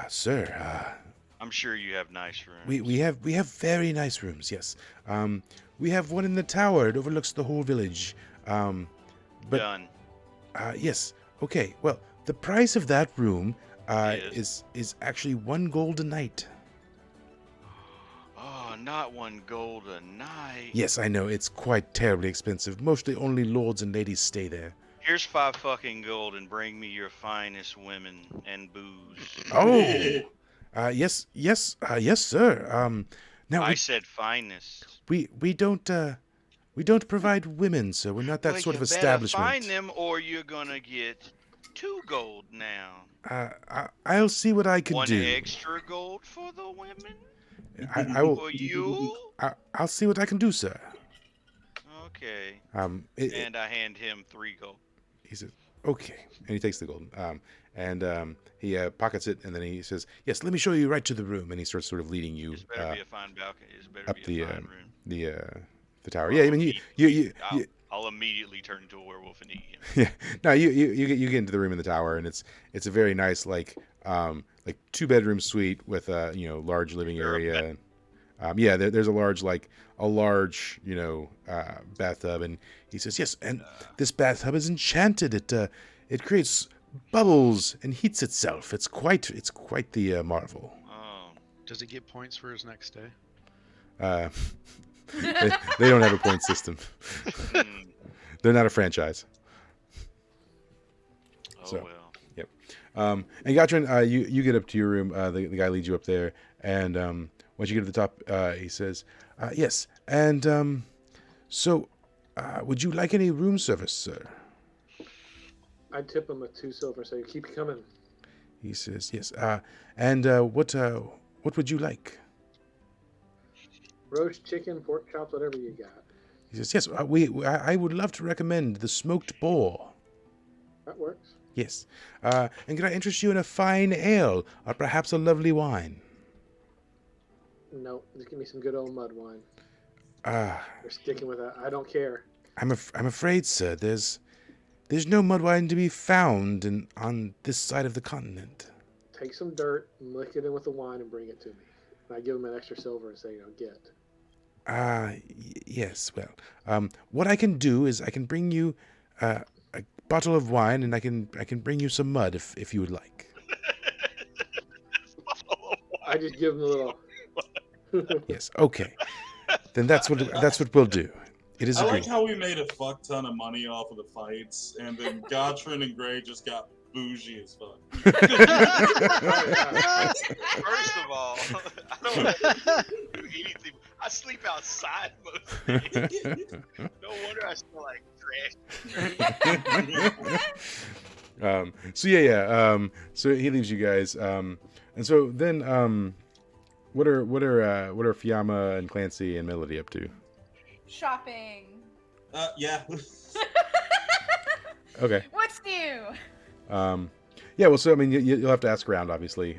Sir, I'm sure you have nice rooms. we have very nice rooms. Yes. we have one in the tower. It overlooks the whole village. But Done. yes. Okay. Well, the price of that room Yes. is actually 1 gold a night. Oh, not 1 gold a night. Yes, I know. It's quite terribly expensive. Mostly only lords and ladies stay there. Here's 5 fucking gold and bring me your finest women and booze. Oh. Yes, sir. Now I said finest. we don't provide women, sir. We're not that Well, sort you of better establishment. find them, or you're gonna get 2 gold now. I'll see what I can 1 do. extra gold for the women. I will. For you. I'll see what I can do, sir. Okay. It- And I hand him 3 gold. He says, "Okay," and he takes the gold. He pockets it, and then he says, "Yes, let me show you right to the room." And he starts sort of leading you This better be a fine balcony. This better up be a fine room. the tower. Yeah, I mean you I'll immediately turn into a werewolf and eat him. yeah. No, you get into the room in the tower, and it's a very nice like 2-bedroom suite with a large living Is there a area. Yeah, there's a large bathtub, and he says yes, and this bathtub is enchanted. It creates bubbles and heats itself. It's quite the marvel. Oh. Does he get points for his next day? They don't have a point system. Hmm. They're not a franchise. Oh So. well. And Gotrin, you get up to your room. The guy leads you up there, and once you get to the top, he says, "Yes, and so would you like any room service, sir?" I tip him with 2 silver and say, keep coming. He says, "Yes, and what would you like?" Roast chicken, pork chops, whatever you got. He says, "Yes, I would love to recommend the smoked boar." That works. Yes, and can I interest you in a fine ale or perhaps a lovely wine? No, just give me some good old mud wine. We're We're sticking with that. I don't care. I'm afraid, sir. There's no mud wine to be found on this side of the continent. Take some dirt, lick it in with the wine, and bring it to me. And I give him an extra silver and say, get. Yes. Well, what I can do is I can bring you a bottle of wine, and I can bring you some mud if you would like. I just give him a little. Yes. Okay. Then that's what we'll do. It is I like agreed. how we made a fuck ton of money off of the fights, and then Gotrin and Gray just got bougie as fuck. First of all, I don't do anything. I sleep outside most of the day. No wonder I smell like trash. So yeah. So he leaves you guys. And so then, what are Fiamma and Clancy and Melody up to? Shopping. Yeah. Okay. What's new? Yeah. Well, so I mean, you'll have to ask around, obviously.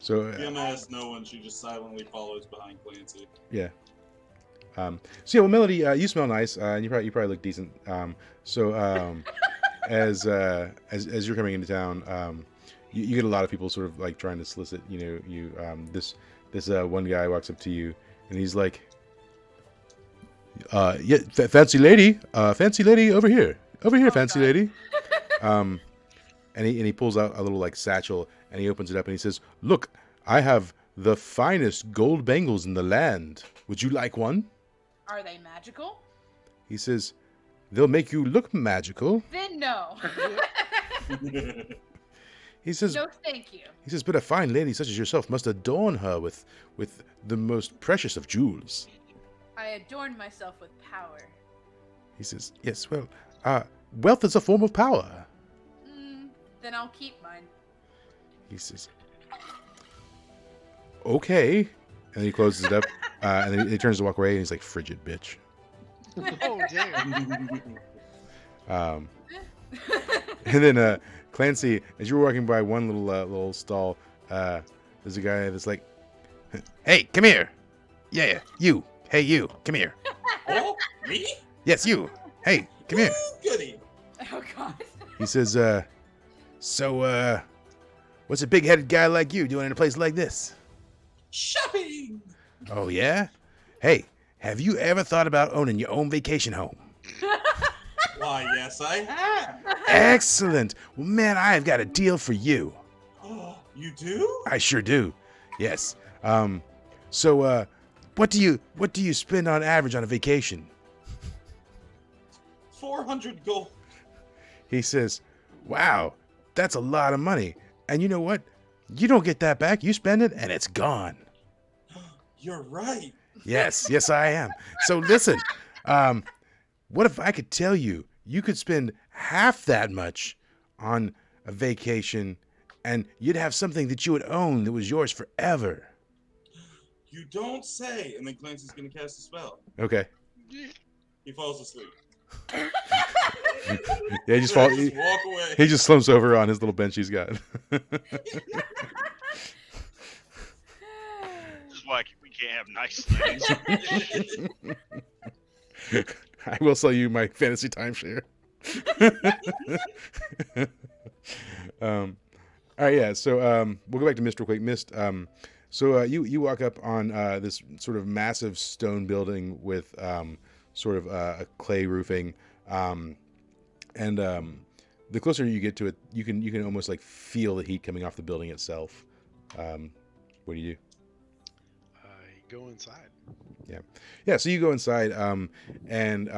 So Fiamma has no one. She just silently follows behind Clancy. yeah. So yeah. Well, Melody, you smell nice, and you probably look decent. As you're coming into town, you get a lot of people sort of like trying to solicit. This one guy walks up to you, and he's like, "Yeah, fancy lady over here, fancy God. lady." And he pulls out a little like satchel, and he opens it up, and he says, "Look, I have the finest gold bangles in the land. Would you like one?" Are they magical? He says, "They'll make you look magical." Then no. He says, No, thank you. He says, "But a fine lady such as yourself must adorn her with the most precious of jewels." I adorn myself with power. He says, "Yes, well, wealth is a form of power." Then I'll keep mine. He says, "Okay," and he closes it up, and then he turns to walk away, and he's like, "Frigid bitch." Oh, damn. And then Clancy, as you were walking by one little stall, there's a guy that's like, "Hey, come here! Yeah, you. Hey, you, come here. Oh, me? Yes, you. Hey, come here." Ooh, goody. Oh God. He says, "So, what's a big-headed guy like you doing in a place like this?" Shopping. "Oh, yeah? Hey, have you ever thought about owning your own vacation home? Why, yes, I have. Excellent. Well, man, I've got a deal for you. Oh, you do? I sure do. Yes. So, what do you spend on average on a vacation? 400 gold. He says, wow, that's a lot of money. And you know what? You don't get that back. You spend it and it's gone. You're right. Yes, I am. So listen, what if I could tell you you could spend half that much on a vacation and you'd have something that you would own that was yours forever? You don't say. And then Clancy's going to cast a spell. Okay. He falls asleep. Yeah, he just Walk away. he just slumps over on his little bench he's got. This is why we can't have nice things. I will sell you my fantasy timeshare. All right, yeah. So we'll go back to Mist real quick. Mist. So you walk up on this sort of massive stone building with sort of a clay roofing, and the closer you get to it, you can almost like feel the heat coming off the building itself. What do you do? I go inside. Yeah. So you go inside, and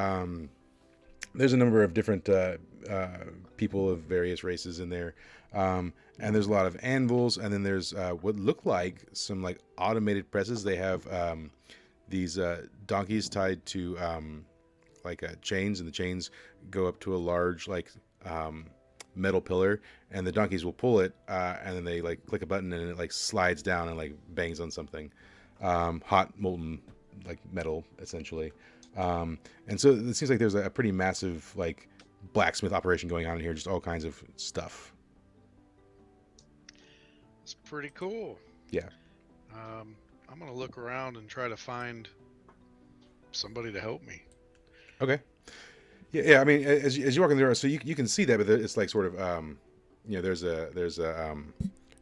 there's a number of different people of various races in there, and there's a lot of anvils, and then there's what look like some like automated presses. They have these donkeys tied to chains, and the chains go up to a large metal pillar, and the donkeys will pull it, and then they like click a button, and it like slides down and like bangs on something, hot molten like metal essentially. And so it seems like there's a pretty massive like blacksmith operation going on in here, just all kinds of stuff. It's pretty cool. Yeah. I'm gonna look around and try to find somebody to help me. Okay. Yeah. I mean, as you walk in there, so you can see that, but it's like sort of there's a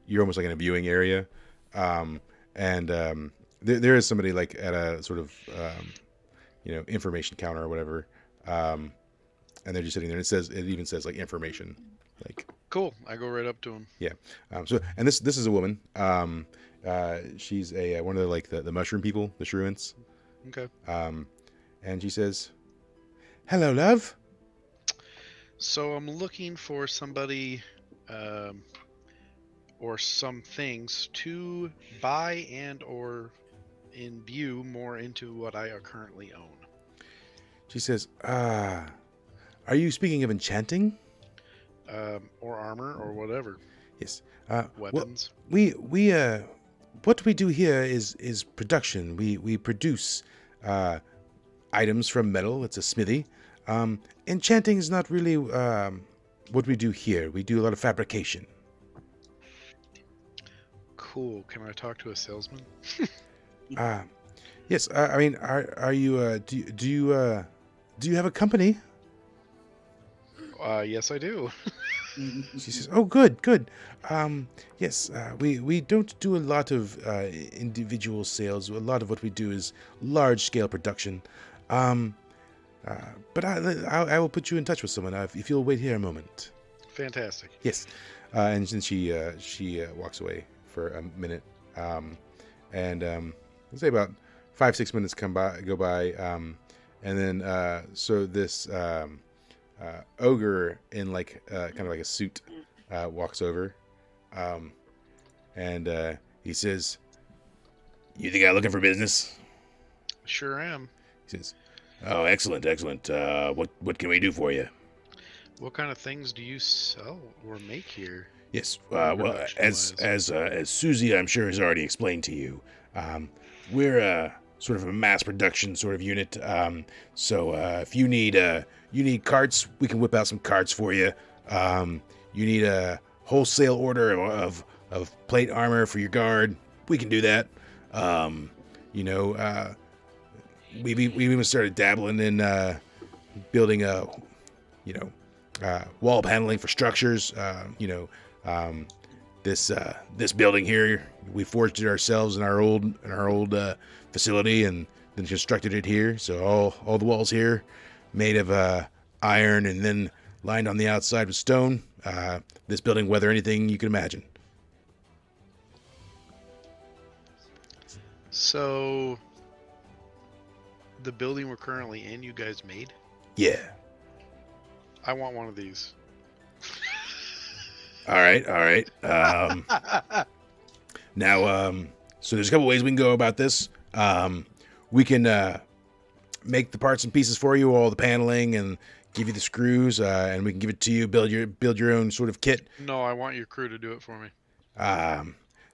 you're almost like in a viewing area, and there is somebody like at a sort of information counter or whatever, and they're just sitting there. And it even says like information, like. Cool. I go right up to him. Yeah. And this is a woman. She's one of the mushroom people, the Shruants. Okay. And she says, "Hello, love." So I'm looking for somebody, or some things to buy and or imbue more into what I currently own. She says, are you speaking of enchanting? Or armor or whatever. Yes. Weapons. Well, we what we do here is production. We produce items from metal. It's a smithy. Enchanting is not really what we do here. We do a lot of fabrication. Cool. Can I talk to a salesman? Yes. I mean, are you? Do you have a company? Yes, I do. She says, "Oh, good. Yes, we don't do a lot of individual sales. A lot of what we do is large scale production. But I will put you in touch with someone if you'll wait here a moment." Fantastic. Yes, and then she walks away for a minute, and let's say about 5-6 minutes go by, and then so this. Ogre in kind of like a suit walks over, and he says, "You the guy looking for business?" Sure am. He says, "Oh, excellent. What can we do for you?" What kind of things do you sell or make here? Yes. Well, as Susie, I'm sure, has already explained to you, we're sort of a mass production sort of unit. So if you need carts, we can whip out some carts for you. You need a wholesale order of plate armor for your guard, we can do that. We've even started dabbling in building wall paneling for structures. This building here, we forged it ourselves in our old facility, and then constructed it here. So all the walls here made of iron and then lined on the outside with stone. This building weather anything you can imagine. So, the building we're currently in, you guys made? Yeah. I want one of these. All right. Now, so there's a couple ways we can go about this. We can make the parts and pieces for you, all the paneling, and give you the screws, and we can give it to you. Build your own sort of kit. No, I want your crew to do it for me.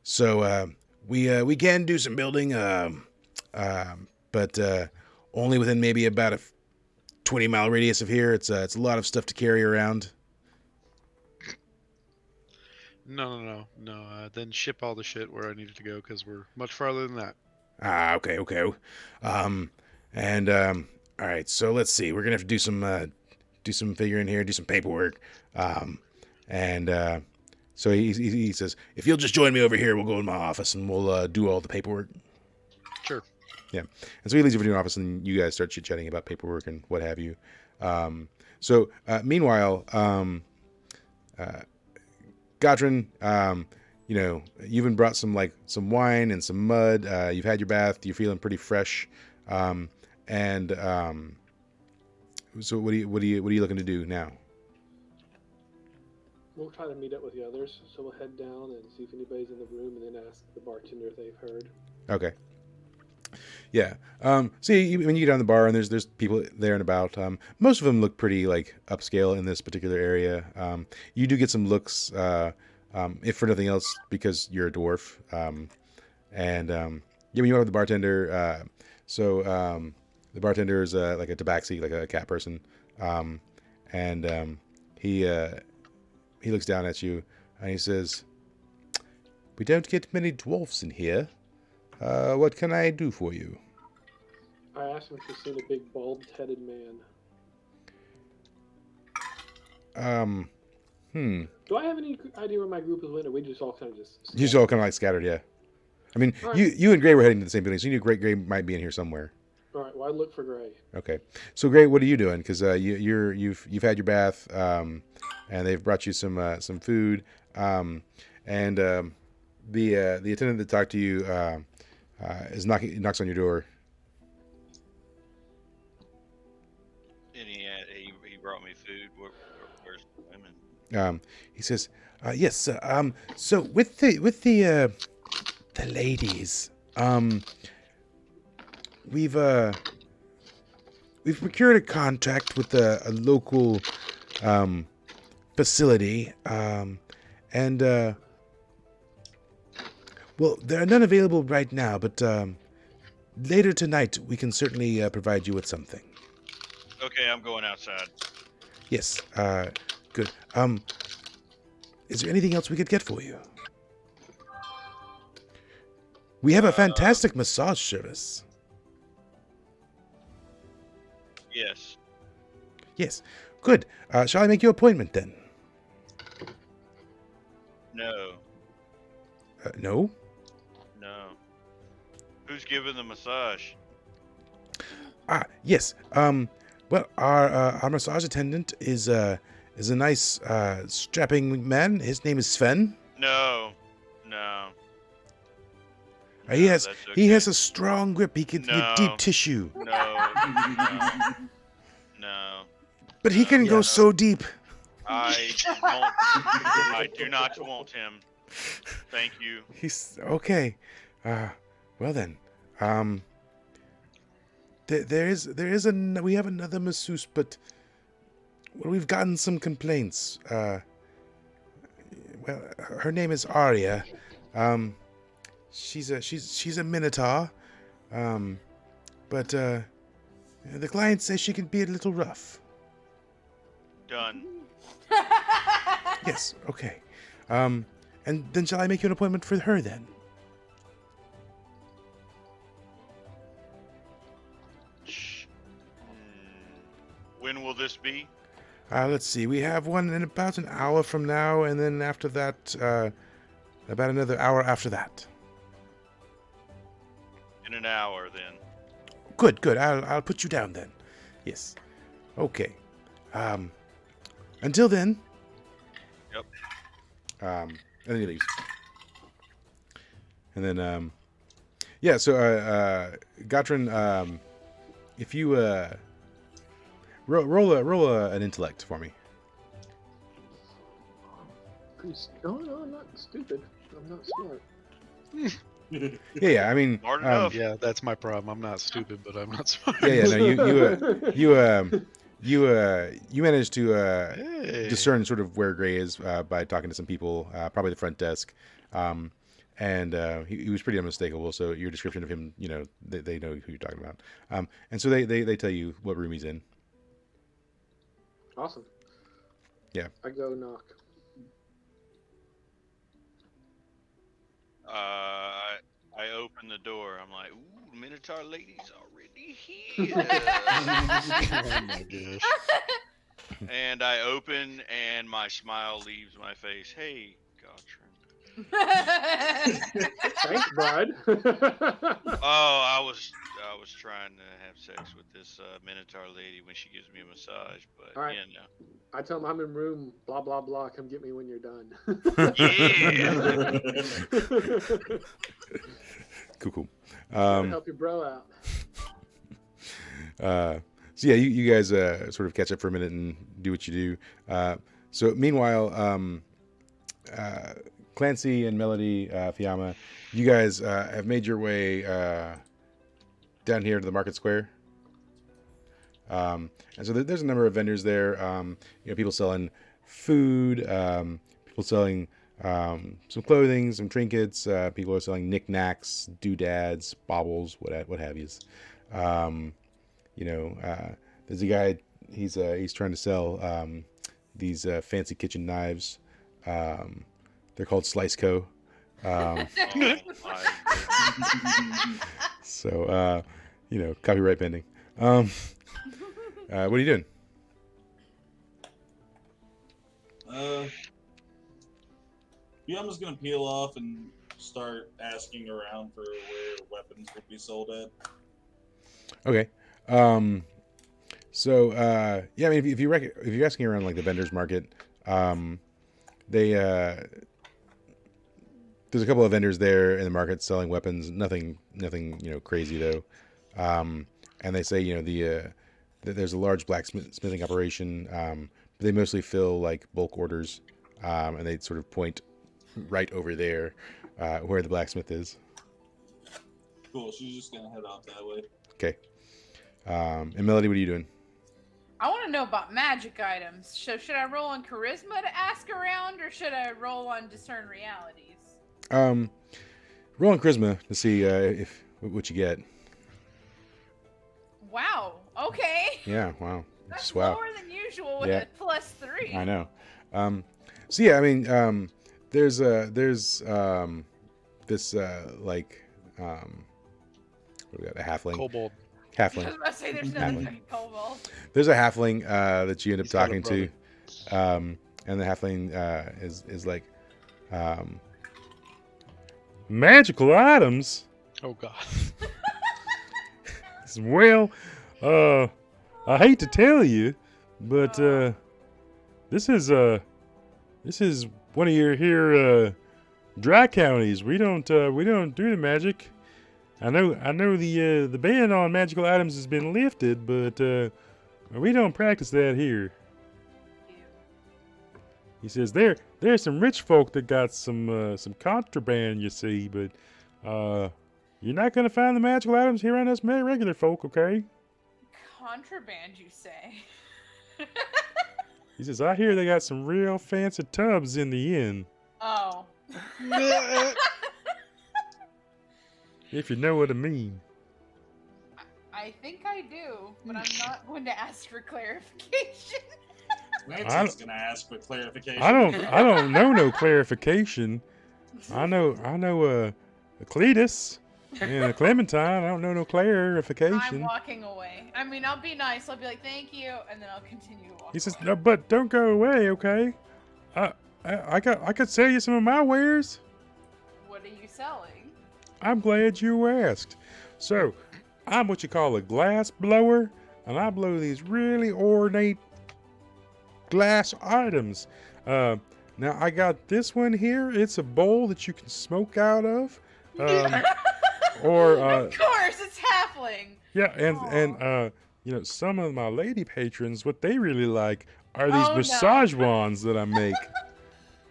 So we can do some building, but only within maybe about a 20-mile radius of here. It's a lot of stuff to carry around. No. Then ship all the shit where I need it to go because we're much farther than that. Okay. All right. So let's see. We're gonna have to do some figuring here, do some paperwork, so he says, if you'll just join me over here, we'll go in my office and we'll do all the paperwork. Sure. Yeah. And so he leaves over to the office, and you guys start chit-chatting about paperwork and what have you. Meanwhile, Godrin, you've been brought some wine and some mud. You've had your bath. You're feeling pretty fresh. So what are you looking to do now? We'll try to meet up with the others, so we'll head down and see if anybody's in the room, and then ask the bartender if they've heard. Okay. Yeah. When you get down the bar, and there's people there and about. Most of them look pretty upscale in this particular area. You do get some looks, if for nothing else, because you're a dwarf. When you go with the bartender, the bartender is like a tabaxi, like a cat person, he looks down at you and he says, "We don't get many dwarfs in here. What can I do for you?" I asked him if he's seen a big bald-headed man. Do I have any idea where my group is went, or we just all kind of You just all kind of scattered, yeah. I mean, right. you and Gray were heading to the same building, so you knew Gray might be in here somewhere. All right. Well, I look for Gray. Okay, so Gray, what are you doing? Because you've had your bath, and they've brought you some food, the attendant that talked to you knocks on your door. And he brought me food. Where's the women? He says, "Yes, sir. So with the ladies, we've procured a contract with a local facility, well, there are none available right now, but later tonight we can certainly provide you with something." Okay, I'm going outside. Yes. Good. Is there anything else we could get for you? We have a fantastic massage service. Yes. Yes. Good. Shall I make your appointment then? No. No? No. Who's giving the massage? Yes. Well, our massage attendant is a nice strapping man. His name is Sven. No. He has that's he okay. has a strong grip. He can get deep tissue. No. But he can go so deep. I do not want him. Thank you. He's okay. Well then, we have another masseuse, but we've gotten some complaints. Well, her name is Arya. She's a minotaur. But the client says she can be a little rough. Done. Yes. Okay. And then shall I make you an appointment for her then? When will this be? Let's see. We have one in about an hour from now, and then after that, about another hour after that. In an hour, then. Good, good. I'll put you down then. Yes. Okay. Until then. Yep. And then he leaves. And then, yeah. So, Gotrin, if you roll an intellect for me. No, I'm not stupid. I'm not smart. Yeah. I mean, Smart enough. Yeah, that's my problem. I'm not stupid, but I'm not smart. yeah. No, you managed to Hey. discern sort of where Gray is by talking to some people, probably the front desk, and he was pretty unmistakable. So your description of him, they know who you're talking about, and so they tell you what room he's in. Awesome. Yeah. I go knock. I open the door. I'm like, ooh, Minotaur lady's already here. Oh my gosh. And I open, and my smile leaves my face. Hey, Gotrin. Thanks, bud. Oh, I was trying to have sex with this Minotaur lady when she gives me a massage, but All right. I tell him I'm in room blah blah blah. Come get me when you're done. Yeah. Cool. Help your bro out. So yeah, you guys sort of catch up for a minute and do what you do. So meanwhile, Clancy and Melody, Fiamma, you guys have made your way down here to the market square. And so there's a number of vendors there. People selling food, people selling some clothing, some trinkets. People are selling knickknacks, doodads, baubles, what have yous. There's a guy. He's trying to sell these fancy kitchen knives. They're called Sliceco. Oh, So copyright pending. What are you doing? Yeah, I'm just gonna peel off and start asking around for where weapons would be sold at. Okay. So yeah, I mean, if you're asking around like the vendors market, there's a couple of vendors there in the market selling weapons. Nothing crazy though. And they say there's a large blacksmithing operation. But they mostly fill like bulk orders, and they sort of point right over there where the blacksmith is. Cool. She's just gonna head out that way. Okay. And Melody, what are you doing? I want to know about magic items. So should I roll on charisma to ask around, or should I roll on discern realities? Roll on charisma to see what you get. Wow. Okay. Yeah. Wow. That's Wow. lower than usual with Yeah. a +3. I know. So yeah, I mean, there's this what do we got? A halfling. Kobold. I was Halfling. about to say there's nothing Halfling. like kobold. There's a halfling that you end up He's got a talking to, and the halfling is like, magical items. Oh god. Well, I hate to tell you, but this is one of your here dry counties. We don't do the magic. I know the ban on magical items has been lifted, but we don't practice that here. He says there's some rich folk that got some contraband, you see, but you're not gonna find the magical items here on us regular folk, okay? Contraband, you say? He says I hear they got some real fancy tubs in the inn, Oh. if you know what I mean. I think I do, but I'm not going to ask for clarification. Nancy's gonna ask for clarification. I don't know no clarification. I know Cletus and Clementine. I don't know no I'm clarification. walking away. I mean, I'll be nice. I'll be like, thank you, and then I'll continue to walk He says, away. no, but don't go away, okay? I could sell you some of my wares. What are you selling? I'm glad you asked. So, I'm what you call a glass blower, and I blow these really ornate glass items. Now I got this one here. It's a bowl that you can smoke out of. Or Of course, it's halfling. yeah, and you know, some of my lady patrons, what they really like are these massage wands that I make.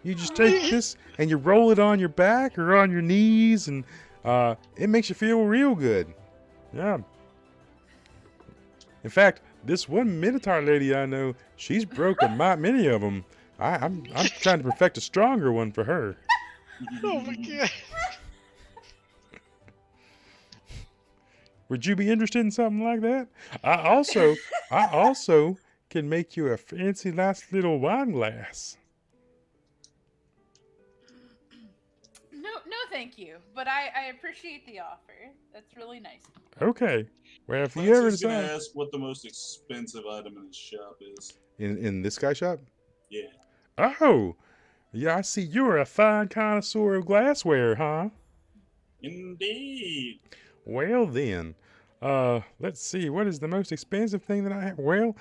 You just take this and you roll it on your back or on your knees, and it makes you feel real good. Yeah. In fact, this one Minotaur lady I know, she's broken many of them. I'm trying to perfect a stronger one for her. Oh my god. Would you be interested in something like that? I also can make you a fancy, nice little wine glass. No, thank you. But I appreciate the offer. That's really nice. Okay. Well, if you Clancy's ever gonna decide ask what the most expensive item in his shop is. in this guy shop. Yeah. Oh, yeah. I see you're a fine connoisseur of glassware, huh? Indeed. Well then, let's see. What is the most expensive thing that I have? Well,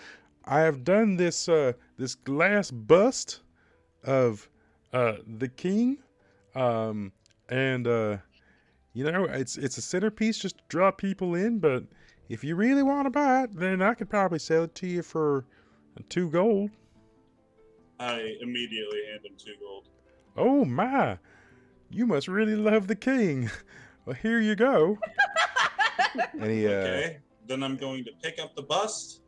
I have done this this glass bust of the king, and you know, it's a centerpiece just to draw people in. But if you really want to buy it, then I could probably sell it to you for 2 gold. I immediately hand him 2 gold. Oh my! You must really love the king. Well, here you go. And he, Okay. Then I'm going to pick up the bust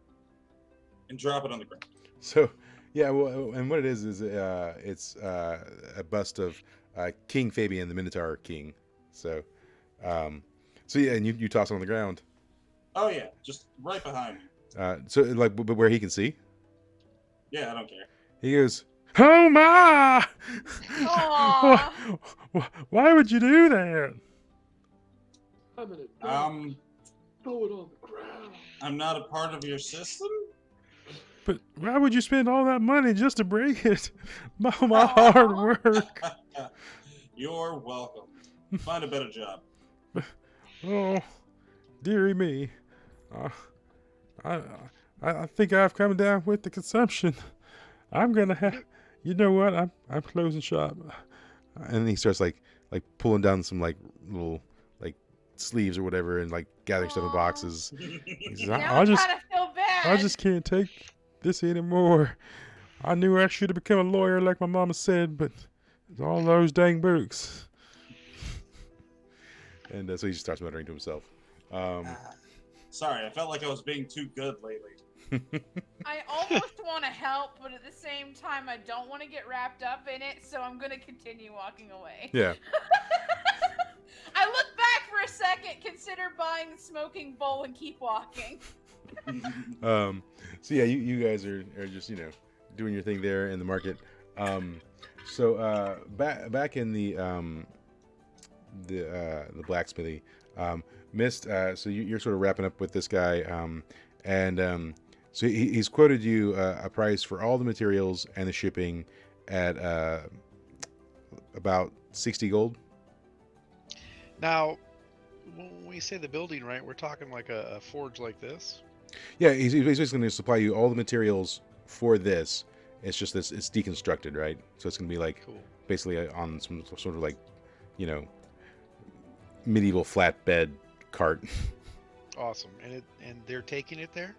and drop it on the ground. So, yeah, well, and what it is it's a bust of King Fabian, the Minotaur King. So, so yeah, and you toss it on the ground. Oh yeah, just right behind me. So like, but where he can see. Yeah, I don't care. He goes, "Oh my! Aw. Why would you do that?" I'm gonna Um, throw it on the ground. I'm not a part of your system. But why would you spend all that money just to break it? My hard work. You're welcome. Find a better job. Oh, dearie me. I think I've come down with the consumption. I'm gonna have. You know what? I'm closing shop. And then he starts like pulling down some like little like sleeves or whatever, and like gathering stuff in boxes. He says, Now I'm trying to feel bad. I just can't take this anymore. I knew I should have become a lawyer like my mama said, but it's all those dang books. And so he just starts muttering to himself. Sorry, I felt like I was being too good lately. I almost want to help, but at the same time, I don't want to get wrapped up in it, so I'm going to continue walking away. Yeah. I look back for a second, consider buying the smoking bowl, and keep walking. So yeah, you guys are just, you know, doing your thing there in the market. So back in the blacksmithy, Mist. So you're sort of wrapping up with this guy, and so he's quoted you a price for all the materials and the shipping at about 60 gold. Now, when we say the building, right, we're talking like a forge like this. Yeah, he's basically going to supply you all the materials for this. It's just this, it's deconstructed, right? So it's going to be like basically on some sort of like, you know, medieval flatbed cart. Awesome, and they're taking it there.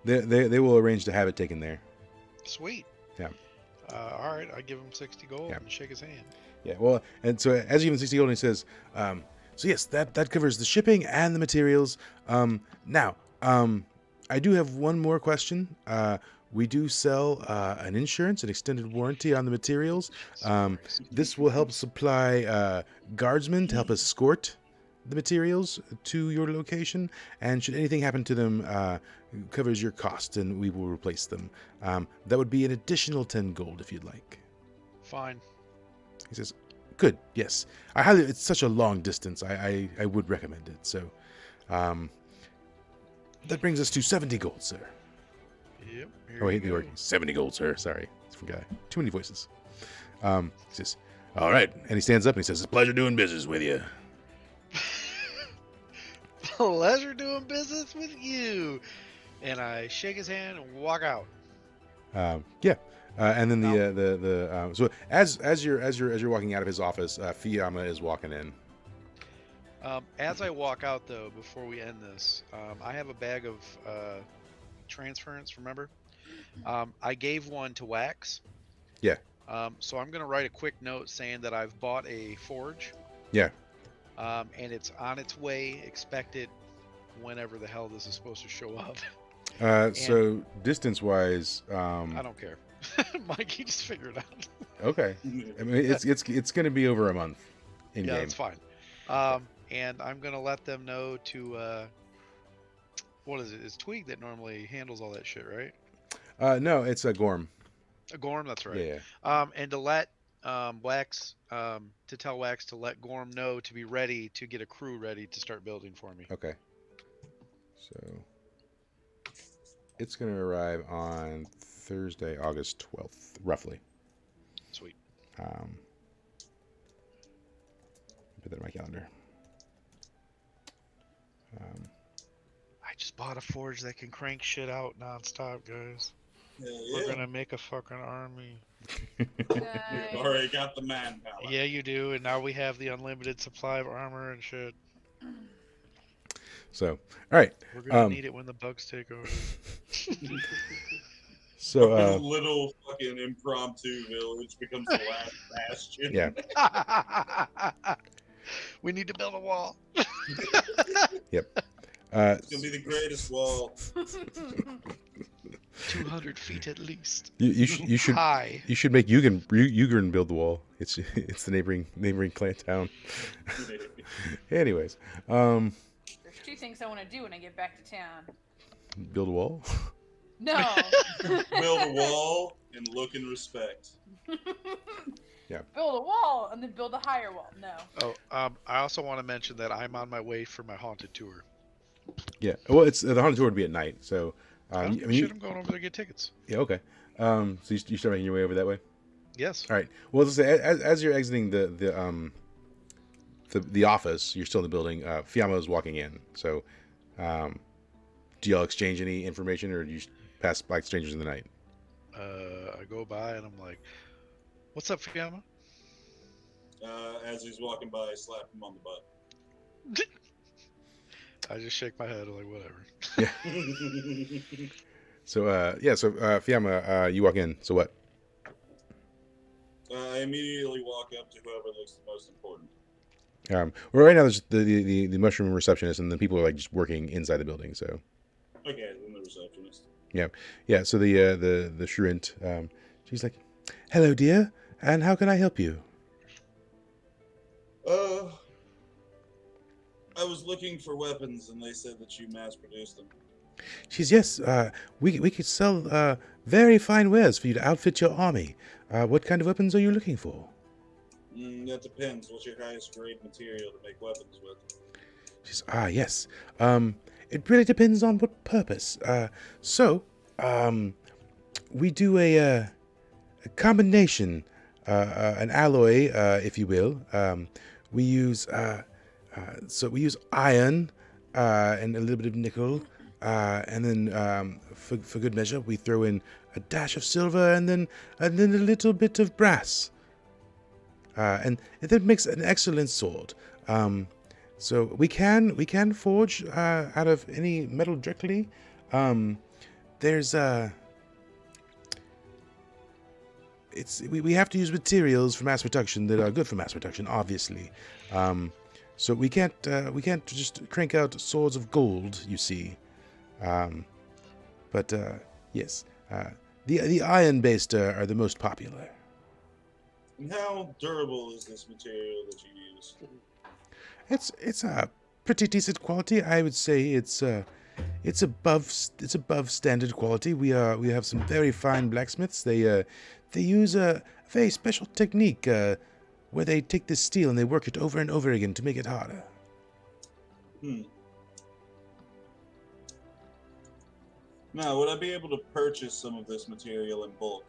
They will arrange to have it taken there. Sweet. Yeah. All right, I give him 60 gold Yeah. and shake his hand. Yeah. Well, and so as you give him 60 gold, he says, so yes, that covers the shipping and the materials. Now, I do have one more question. We do sell an insurance, an extended warranty on the materials. This will help supply guardsmen to help escort the materials to your location, and should anything happen to them, covers your cost, and we will replace them. That would be an additional 10 gold if you'd like. Fine. He says, good, yes. It's such a long distance, I would recommend it. So that brings us to 70 gold, sir. Yep. Oh, wait, 70 gold, sir. Sorry. Different guy. Too many voices. He says, all right. And he stands up and he says, it's a pleasure doing business with you. Pleasure doing business with you. And I shake his hand and walk out. Yeah. And then Now- so as you're walking out of his office, Fiamma is walking in. As I walk out, though, before we end this, I have a bag of transference, remember? I gave one to Wax. Yeah. So I'm going to write a quick note saying that I've bought a forge. Yeah. And it's on its way. Expect it whenever the hell this is supposed to show up. So distance-wise, I don't care. Mike, you just figure it out. okay. I mean, it's going to be over a month in Yeah, game. that's fine. And I'm going to let them know to, what is it? It's Twig that normally handles all that shit, right? No, it's a Gorm. Gorm, that's right. Yeah. And to let Wax, to tell Wax to let Gorm know to be ready to get a crew ready to start building for me. Okay. So it's going to arrive on Thursday, August 12th, roughly. Sweet. Put that in my calendar. I just bought a forge that can crank shit out nonstop, guys. Hell We're yeah. gonna make a fucking army. We've already got the manpower. Yeah, you do, and now we have the unlimited supply of armor and shit. So, all right. We're gonna need it when the bugs take over. So, This little fucking impromptu village becomes the last bastion. yeah. We need to build a wall. Yep. It's gonna be the greatest wall. 200 feet at least. You should High. you should make Ugern build the wall. It's the neighboring clan town. Anyways, There's two things I want to do when I get back to town. build a wall. No. Build a wall and look and respect. Build a wall and then build a higher wall. No. Oh, I also want to mention that I'm on my way for my haunted tour. Yeah. Well, it's the haunted tour would be at night. So, I don't give a shit. I'm going over there to get tickets. Yeah. Okay. So you start making your way over that way. Yes. All right. Well, let's say as you're exiting the office, you're still in the building. Fiamma is walking in. So, do y'all exchange any information, or do you pass by strangers in the night? I go by and I'm like, "What's up, Fiamma?" As he's walking by, I slap him on the butt. I just shake my head like, whatever. Yeah. So Fiamma, you walk in. So what? I immediately walk up to whoever looks the most important. Well, right now there's the mushroom receptionist, and the people are like just working inside the building. So Okay, then the receptionist. yeah. So the Shrint, she's like, "Hello, dear, and how can I help you?" I was looking for weapons, and they said that you mass-produced them. She's yes. We could sell very fine wares for you to outfit your army. What kind of weapons are you looking for? That depends. What's your highest grade material to make weapons with? She's yes. It really depends on what purpose. We do a combination, an alloy, if you will. We use iron and a little bit of nickel, and then for good measure, we throw in a dash of silver and then a little bit of brass. And that makes an excellent sword. So we can forge out of any metal directly. We have to use materials for mass production that are good for mass production, obviously. So we can't just crank out swords of gold, you see. But yes, the iron-based are the most popular. And how durable is this material that you use? It's a pretty decent quality. I would say it's above standard quality. We have some very fine blacksmiths. They use a very special technique where they take this steel and they work it over and over again to make it harder. Now, would I be able to purchase some of this material in bulk?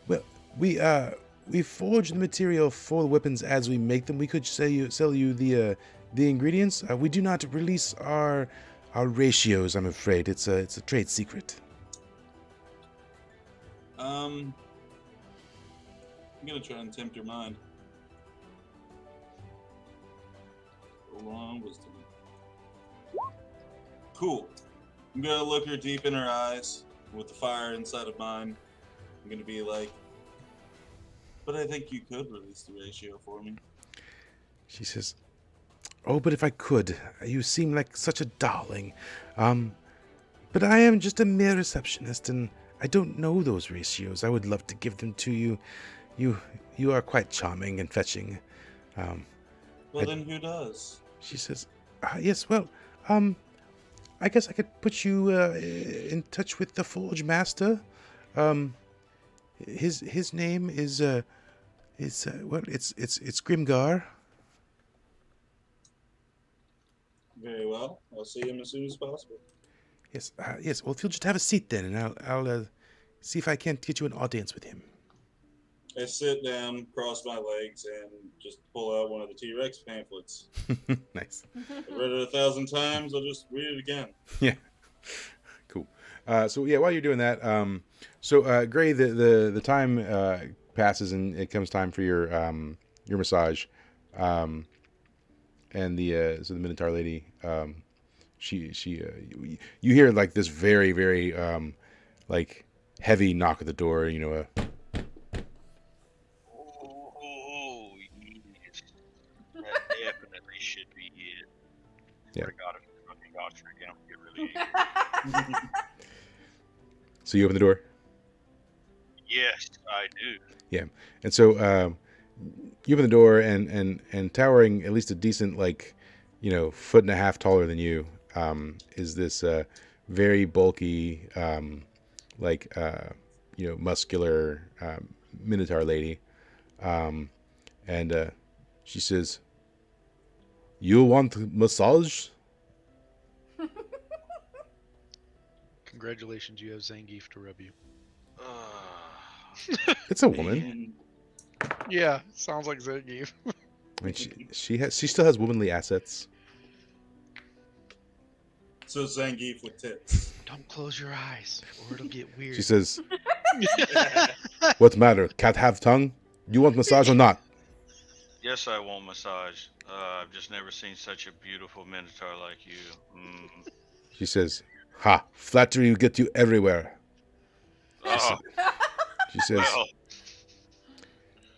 Well, we forge the material for the weapons as we make them. We could sell you the the ingredients, we do not release our ratios. I'm afraid it's a trade secret. I'm gonna try and tempt your mind. Roll on wisdom. Cool. I'm gonna look her deep in her eyes with the fire inside of mine. I'm gonna be like, but I think you could release the ratio for me. She says, "Oh, but if I could, you seem like such a darling. But I am just a mere receptionist, and I don't know those ratios. I would love to give them to you. You are quite charming and fetching." Well, then who does? She says, "Yes, well, I guess I could put you in touch with the Forge Master. His name is it's Grimgar." Very well. I'll see him as soon as possible. Yes, yes. Well, if you'll just have a seat then, and I'll see if I can't get you an audience with him. I sit down, cross my legs, and just pull out one of the T-Rex pamphlets. Nice. I've read it 1,000 times. I'll just read it again. Yeah. Cool. So yeah, while you're doing that, Gray, the time passes and it comes time for your massage, and the Minotaur lady, you hear like this very very like heavy knock at the door. You know, Oh, yes. That definitely should be it. Yeah. I got it. Fucking got you again. Get really so you open the door. Yes, I do. And so you open the door, and towering at least a decent, like, foot and a half taller than you, is this very bulky, muscular Minotaur lady. And she says, "You want massage?" Congratulations, you have Zangief to rub you. It's a woman. Man. Yeah, sounds like Zangief. I mean, she still has womanly assets. So Zangief with tits. Don't close your eyes, or it'll get weird. She says, "What matter? Cat have tongue? You want massage or not?" Yes, I want massage. I've just never seen such a beautiful Minotaur like you. She says, "Ha! Flattery will get you everywhere." Oh, She says,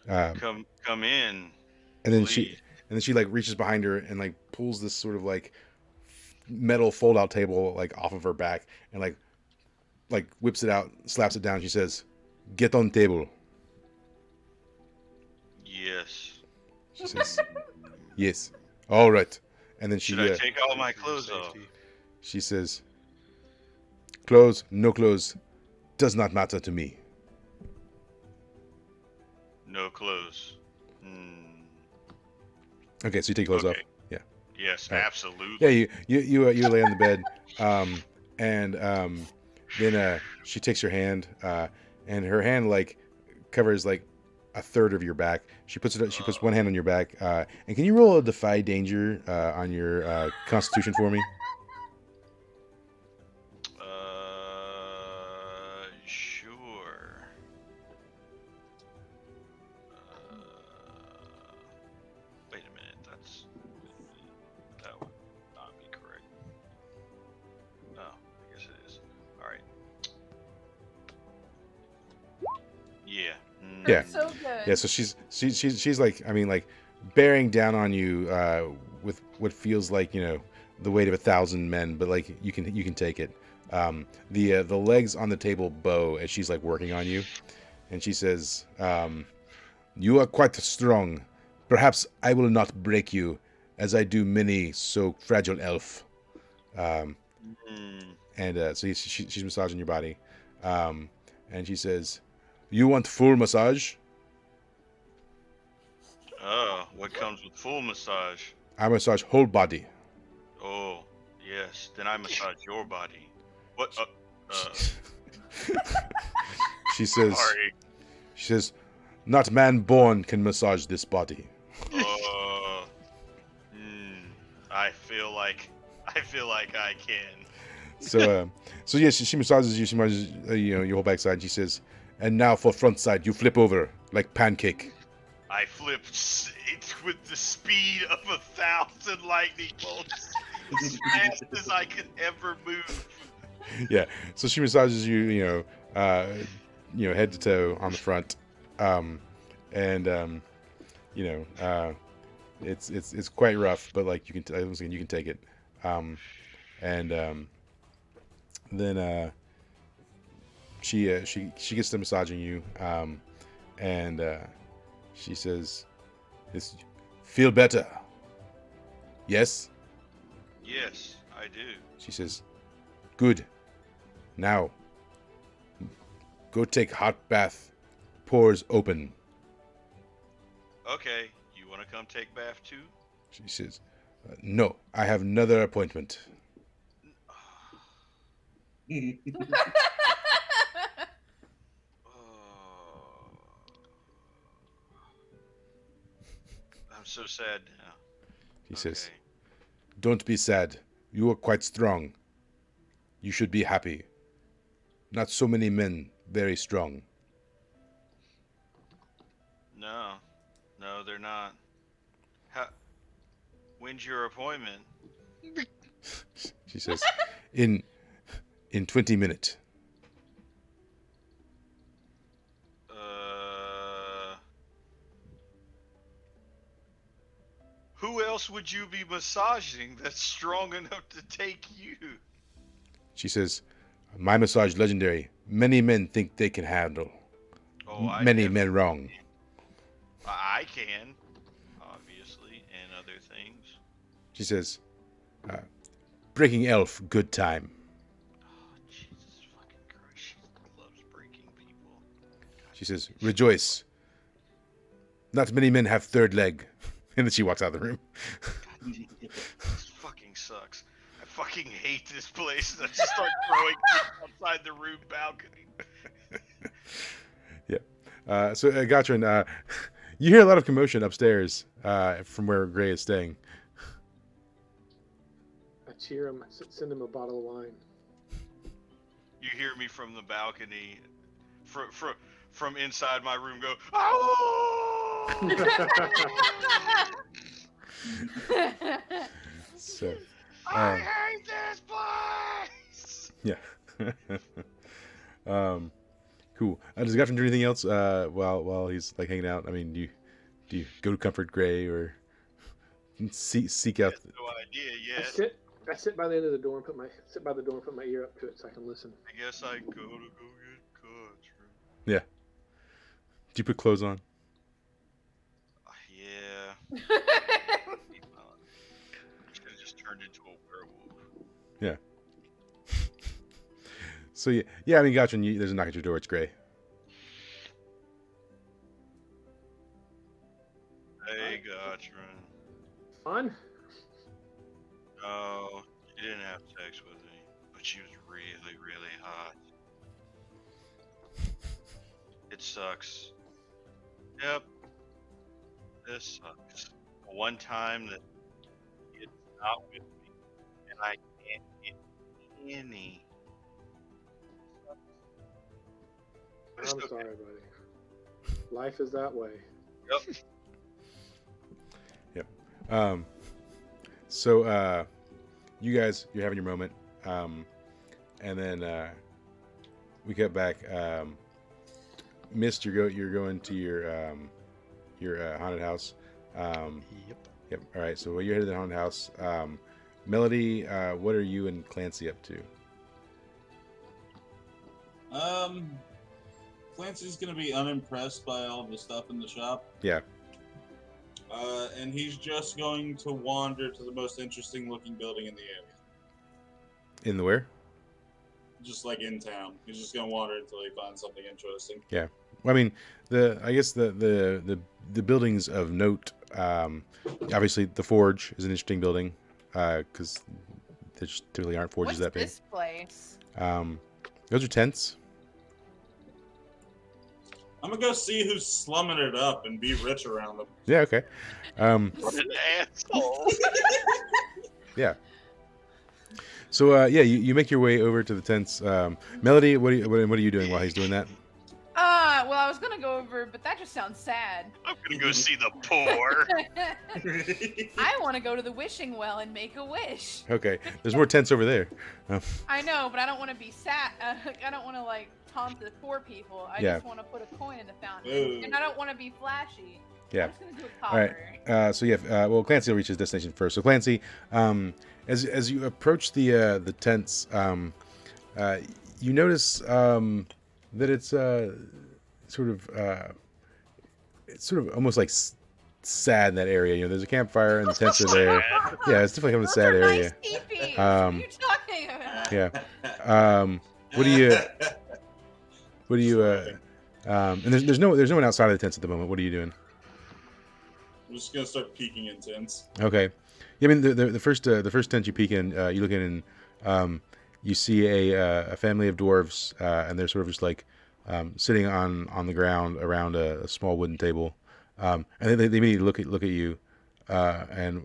well, come in. and then please. she like reaches behind her and like pulls this sort of like metal fold out table like off of her back and like whips it out, slaps it down. She says, "Get on table." Yes. She says, "Yes, all right." And then she Should I take all my clothes off? she says, "Clothes, no clothes, does not matter to me." No clothes. Okay, so you take clothes off. Okay. Yeah. Yes, All right. absolutely. Yeah, you lay on the bed, and then she takes your hand, and her hand like covers like a third of your back. She puts one hand on your back, and can you roll a defy danger on your Constitution for me? Sure. Wait a minute. That would not be correct. Oh, I guess it is. All right. Yeah. Yeah. So good. Yeah, so she's like, I mean, like bearing down on you with what feels like the weight of 1,000 men, but like you can take it. The legs on the table bow as she's like working on you, and she says, "You are quite strong. Perhaps I will not break you, as I do many so fragile elf." And so she's massaging your body, and she says, "You want full massage?" Oh, what comes with full massage? I massage whole body. Oh, yes. Then I massage your body. What? She says, Sorry. She says, "Not man born can massage this body." feel like I can. So yes, she massages you. She massages your whole backside. She says, "And now for front side, you flip over like pancake." I flipped it with the speed of 1,000 lightning bolts, as fast as I could ever move. Yeah. So she massages you, head to toe on the front, and it's quite rough, but like you can take it, and then she gets to massaging you, and she says, "Feel better? Yes." Yes, I do. She says, "Good. Now, go take hot bath. Pores open." Okay, you want to come take bath too? She says, "No, I have another appointment." Oh, I'm so sad now. She says, "Don't be sad. You are quite strong. You should be happy. Not so many men very strong." No, they're not. When's your appointment? She says, in 20 minutes." Who else would you be massaging that's strong enough to take you? She says, "My massage legendary. Many men think they can handle. Many men wrong." I can, obviously, and other things. She says, "Breaking elf, good time." Oh, Jesus fucking Christ. She loves breaking people. She says, "Rejoice. Not many men have third leg." And then she walks out of the room. This fucking sucks. I fucking hate this place. I just start throwing things outside the room balcony. Yeah. So, Gotrin, you hear a lot of commotion upstairs from where Gray is staying. I cheer him, send him a bottle of wine. You hear me from the balcony, from inside my room go, "Oh!" So, I hate this place! Yeah. Cool. Does Gotrin do anything else while he's like hanging out? I mean, do you go to comfort Gray or seek out? No idea yet. I sit by the end of the door and put my ear up to it so I can listen. I guess I go to get Gotrin. Yeah. Do you put clothes on? Yeah. Should have just turned into a werewolf. Yeah. So yeah. I mean, Gotrin, there's a knock at your door. It's Gray. Hey, Gotrin. Fun? No, she didn't have sex with me, but she was really, really hot. It sucks. Yep. This sucks. One time that it's not with me, and I can't get any. But it's I'm okay. sorry, buddy. Life is that way. Yep. So you're having your moment, and then we get back. Mist, you're going to your haunted house. Yep. All right. So you're headed to the haunted house. Melody, what are you and Clancy up to? Clancy's gonna be unimpressed by all the stuff in the shop. Yeah. And he's just going to wander to the most interesting looking building in the area. In the where? Just like in town. He's just gonna wander until he finds something interesting. Yeah. Well, I mean, I guess the buildings of note. Obviously, the Forge is an interesting building because there typically aren't forges that big. What's this place? Those are tents. I'm gonna go see who's slumming it up and be rich around them. Yeah. Okay. What an asshole. Yeah. So you make your way over to the tents. Melody, what are you doing while he's doing that? Well, I was gonna go over, but that just sounds sad. I'm gonna go see the poor. I want to go to the wishing well and make a wish. Okay, there's more tents over there. I know, but I don't want to be sad. I don't want to like taunt the poor people. I Yeah. just want to put a coin in the fountain, Ooh. and I don't want to be flashy. Yeah. I'm just gonna do a All right. copper. Well, Clancy will reach his destination first. So Clancy, as you approach the tents, you notice that it's sort of almost like sad in that area. You know, there's a campfire and the tents are there. Yeah, it's definitely kind of a sad Those are area. nice teepees. Um, what are you talking about? Yeah. What do you? And there's no one outside of the tents at the moment. What are you doing? I'm just gonna start peeking in tents. Okay. Yeah, I mean the first tent you peek in, you look in and you see a family of dwarves, and they're sort of just like sitting on the ground around a small wooden table, and they immediately look at you, and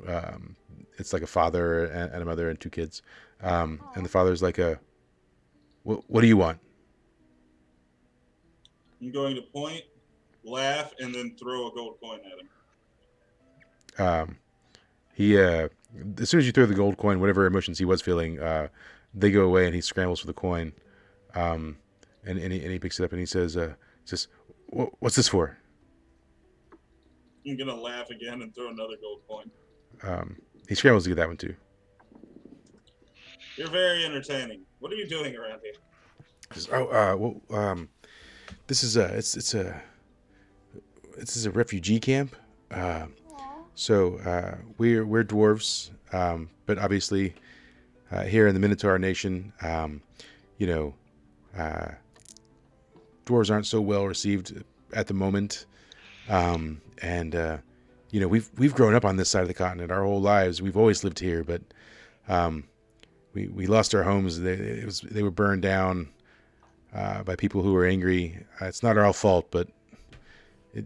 it's like a father and a mother and two kids, and the father's like what do you want? I'm going to point, laugh, and then throw a gold coin at him. He as soon as you throw the gold coin, whatever emotions he was feeling, they go away, and he scrambles for the coin, and he picks it up and he says, "What's this for?" I'm gonna laugh again and throw another gold coin. He scrambles to get that one too. You're very entertaining. What are you doing around here? He says, this is a refugee camp. So we're dwarves, but obviously here in the Minotaur Nation, dwarves aren't so well received at the moment, and we've grown up on this side of the continent our whole lives. We've always lived here, but we lost our homes. They were burned down by people who were angry. It's not our fault, but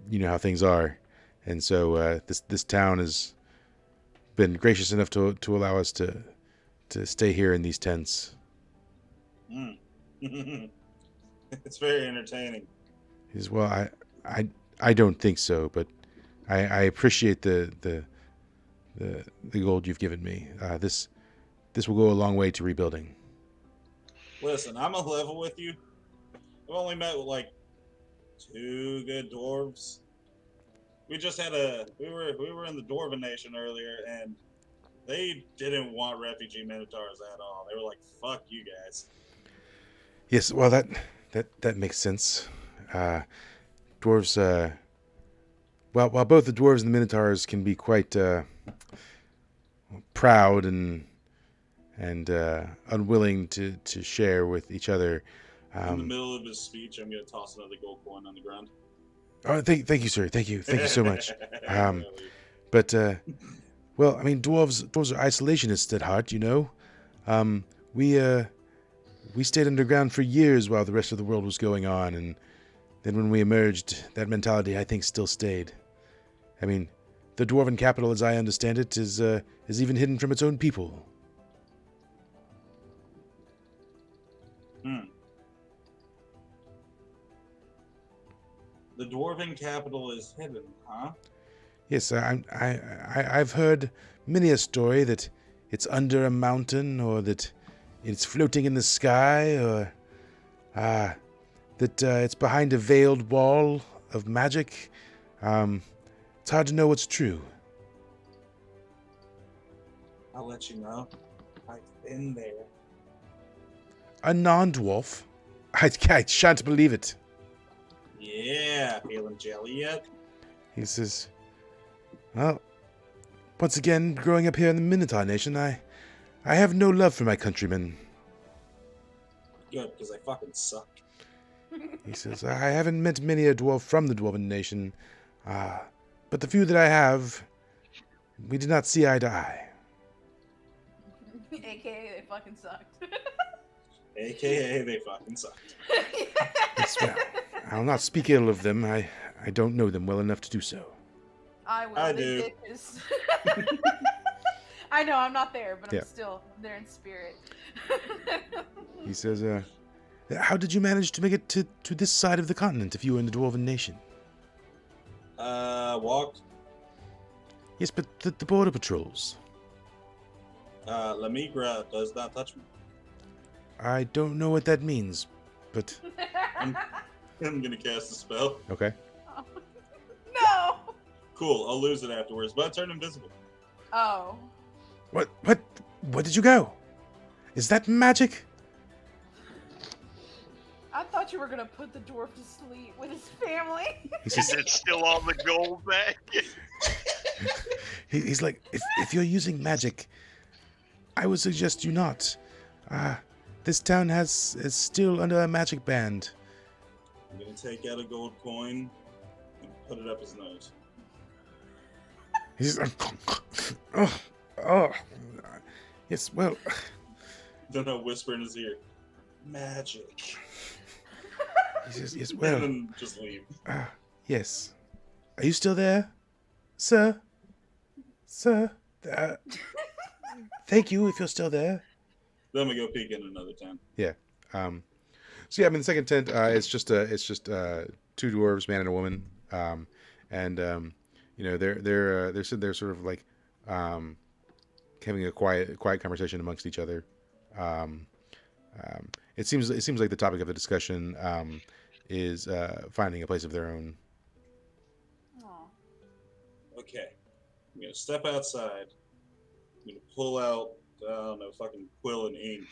you know how things are. And so this town has been gracious enough to allow us to stay here in these tents. It's very entertaining. He says, "Well, I don't think so, but I appreciate the gold you've given me. This will go a long way to rebuilding." Listen, I'm a level with you. I've only met with like 2 good dwarves. We just had we were in the Dwarven Nation earlier, and they didn't want refugee minotaurs at all. They were like, "Fuck you guys." Yes, well that makes sense. Dwarves, while both the dwarves and the minotaurs can be quite proud and unwilling to share with each other. In the middle of his speech, I'm gonna toss another gold coin on the ground. Oh, thank you, sir. Thank you so much. But well, I mean, dwarves are isolationists at heart, you know. We stayed underground for years while the rest of the world was going on, and then when we emerged, that mentality, I think, still stayed. I mean, the dwarven capital, as I understand it, is even hidden from its own people. The dwarven capital is hidden, huh? Yes, I've heard many a story that it's under a mountain, or that it's floating in the sky, or that it's behind a veiled wall of magic. It's hard to know what's true. I'll let you know. I've been there. A non-dwarf? I shan't believe it. Yeah, feeling jelly yet? He says, "Well, once again, growing up here in the Minotaur Nation, I have no love for my countrymen." Good, because I fucking suck. He says, "I haven't met many a dwarf from the Dwarven Nation, but the few that I have, we did not see eye to eye." AKA they fucking sucked. AKA they fucking sucked. Yes, well, I'll not speak ill of them. I don't know them well enough to do so. I will. I They do. bitches. I know I'm not there, but Yeah. I'm still there in spirit. He says, how did you manage to make it to this side of the continent if you were in the Dwarven Nation? Walked. Yes, but the border patrols. La Migra does not touch me. I don't know what that means, but... I'm gonna cast a spell. Okay. No. Cool, I'll lose it afterwards, but I turn invisible. Oh. What did you go? Is that magic? I thought you were gonna put the dwarf to sleep with his family. He Is says, it still on the gold bag? he's like, if you're using magic, I would suggest you not. This town is still under a magic band. I'm gonna take out a gold coin and put it up his nose. He's yes, well, Then I'll whisper in his ear, magic. he says, yes, And well, then just leave. yes. Are you still there, sir? Sir? Thank you if you're still there. Then we go peek in another tent. Yeah. So yeah, I mean, the second tent, it's just two dwarves, man and a woman, and you know, they're sitting there sort of like having a quiet conversation amongst each other. It seems like the topic of the discussion is finding a place of their own. Aw. Okay. I'm gonna step outside. I'm gonna pull out, I don't know, fucking quill and ink.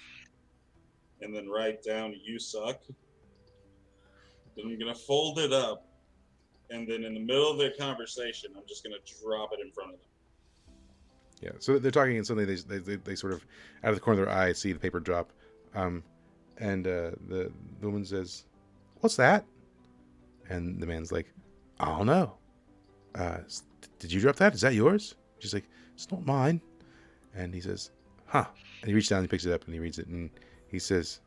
And then write down, "You suck." Then I'm gonna fold it up. And then in the middle of their conversation, I'm just gonna drop it in front of them. Yeah. So they're talking, and suddenly they sort of out of the corner of their eye see the paper drop, and the woman says, "What's that?" And the man's like, "I don't know. Did you drop that? Is that yours?" She's like, "It's not mine." And he says, "Huh." And he reaches down, he picks it up, and he reads it, and he says,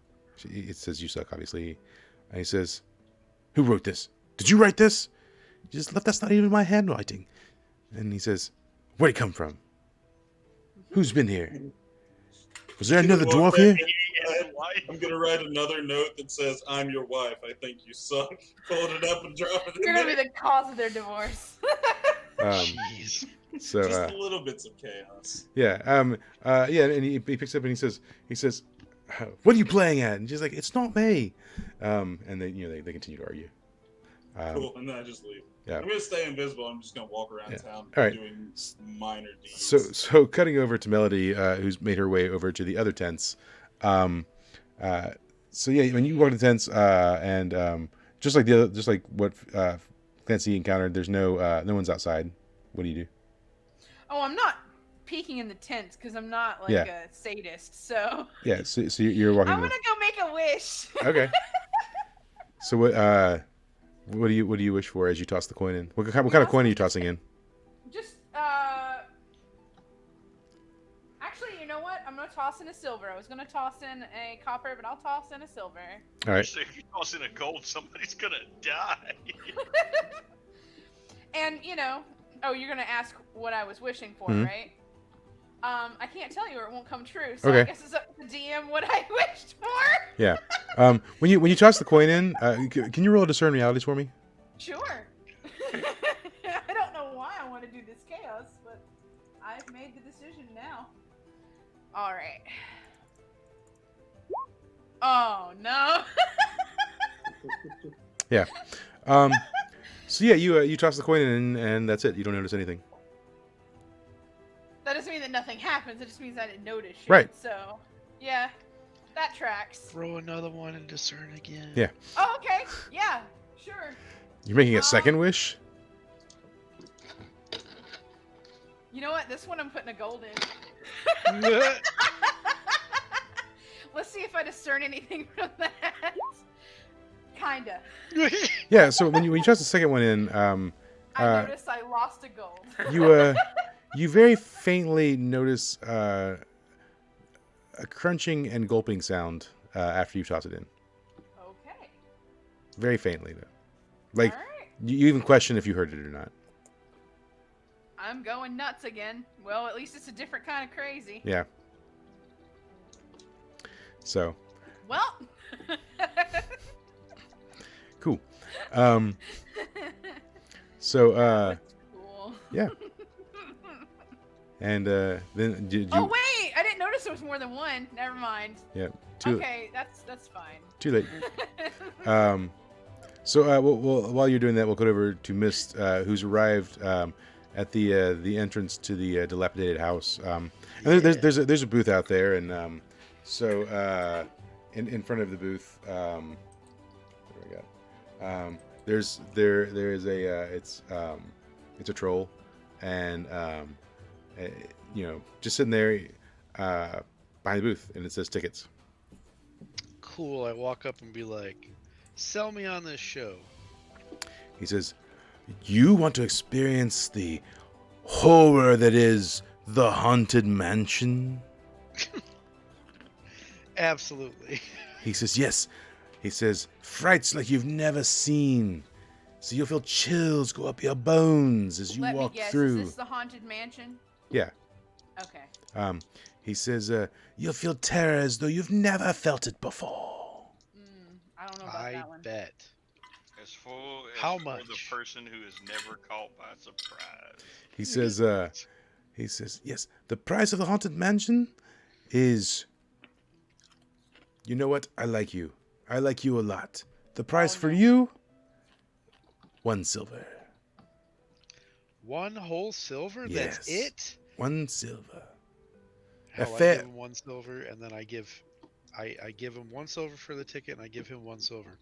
it says, "You suck," obviously. And he says, "Who wrote this? Did you write this?" He just left. That's not even my handwriting. And he says, "Where'd it come from? Who's been here? Was there another dwarf here?" I'm gonna write another note that says, "I'm your wife. I think you suck." Fold it up and drop it in You're gonna be there. the cause of their divorce. Jeez. So Just little bits of chaos. yeah, and he picks up and he says, "What are you playing at?" And she's like, "It's not me." And they continue to argue. Cool, and then I just leave. Yeah. I'm gonna stay invisible. I'm just gonna walk around town All right. doing minor deeds. So cutting over to Melody, who's made her way over to the other tents. So yeah, when you walk to the tents, and just like what Clancy encountered, there's no one's outside. What do you do? Oh, I'm not peeking in the tents because I'm not like Yeah. a sadist. So Yeah, so you're walking. I'm gonna go make a wish. Okay. So what do you wish for as you toss the coin in? What kind of coin are you tossing in? Just actually, you know what? I'm gonna toss in a silver. I was gonna toss in a copper, but I'll toss in a silver. All right. So if you toss in a gold, somebody's gonna die. And you're gonna ask what I was wishing for, Mhm. right? I can't tell you or it won't come true. So I Okay. guess it's up to the DM what I wished for. Yeah. When you toss the coin in, can you roll a discern realities for me? Sure. I don't know why I want to do this chaos, but I've made the decision now. All right. Oh no. Yeah. So yeah, you toss the coin in, and that's it. You don't notice anything. That doesn't mean that nothing happens. It just means I didn't notice shit. Right. So, yeah, that tracks. Throw another one and discern again. Yeah. Oh, okay. Yeah, sure. You're making a second wish. You know what? This one I'm putting a gold in. Let's see if I discern anything from that. Kinda. Yeah. So when you toss the second one in, I noticed I lost a gold. you very faintly notice a crunching and gulping sound after you toss it in. Okay. Very faintly though. Like All right. you even question if you heard it or not. I'm going nuts again. Well, at least it's a different kind of crazy. Yeah. So. Well. Cool. So Cool. yeah. And then did you? Oh wait, I didn't notice there was more than one. Never mind. Yeah. Okay, that's fine. Too late. So while you're doing that, we'll go over to Mist, who's arrived at the entrance to the dilapidated house. And there's a booth out there, and so in front of the booth, what do we got? There is a it's a troll, and just sitting there behind the booth, and it says tickets. Cool. I walk up and be like, "Sell me on this show." He says, "You want to experience the horror that is the Haunted Mansion?" Absolutely. He says, "Yes." He says, "Frights like you've never seen. So you'll feel chills go up your bones as you Let walk me guess, through." Is this the Haunted Mansion? Yeah. Okay. He says, "You'll feel terror as though you've never felt it before." I don't know about I that one. bet. How much? For the person who is never caught by surprise. He says, "Yes, the price of the Haunted Mansion is, you know what? I like you. I like you a lot. The price for you, 1 silver. 1 whole silver? Yes. That's it? 1 silver. Hell, I fair- give him 1 silver, and then I give him 1 silver for the ticket, and I give him 1 silver.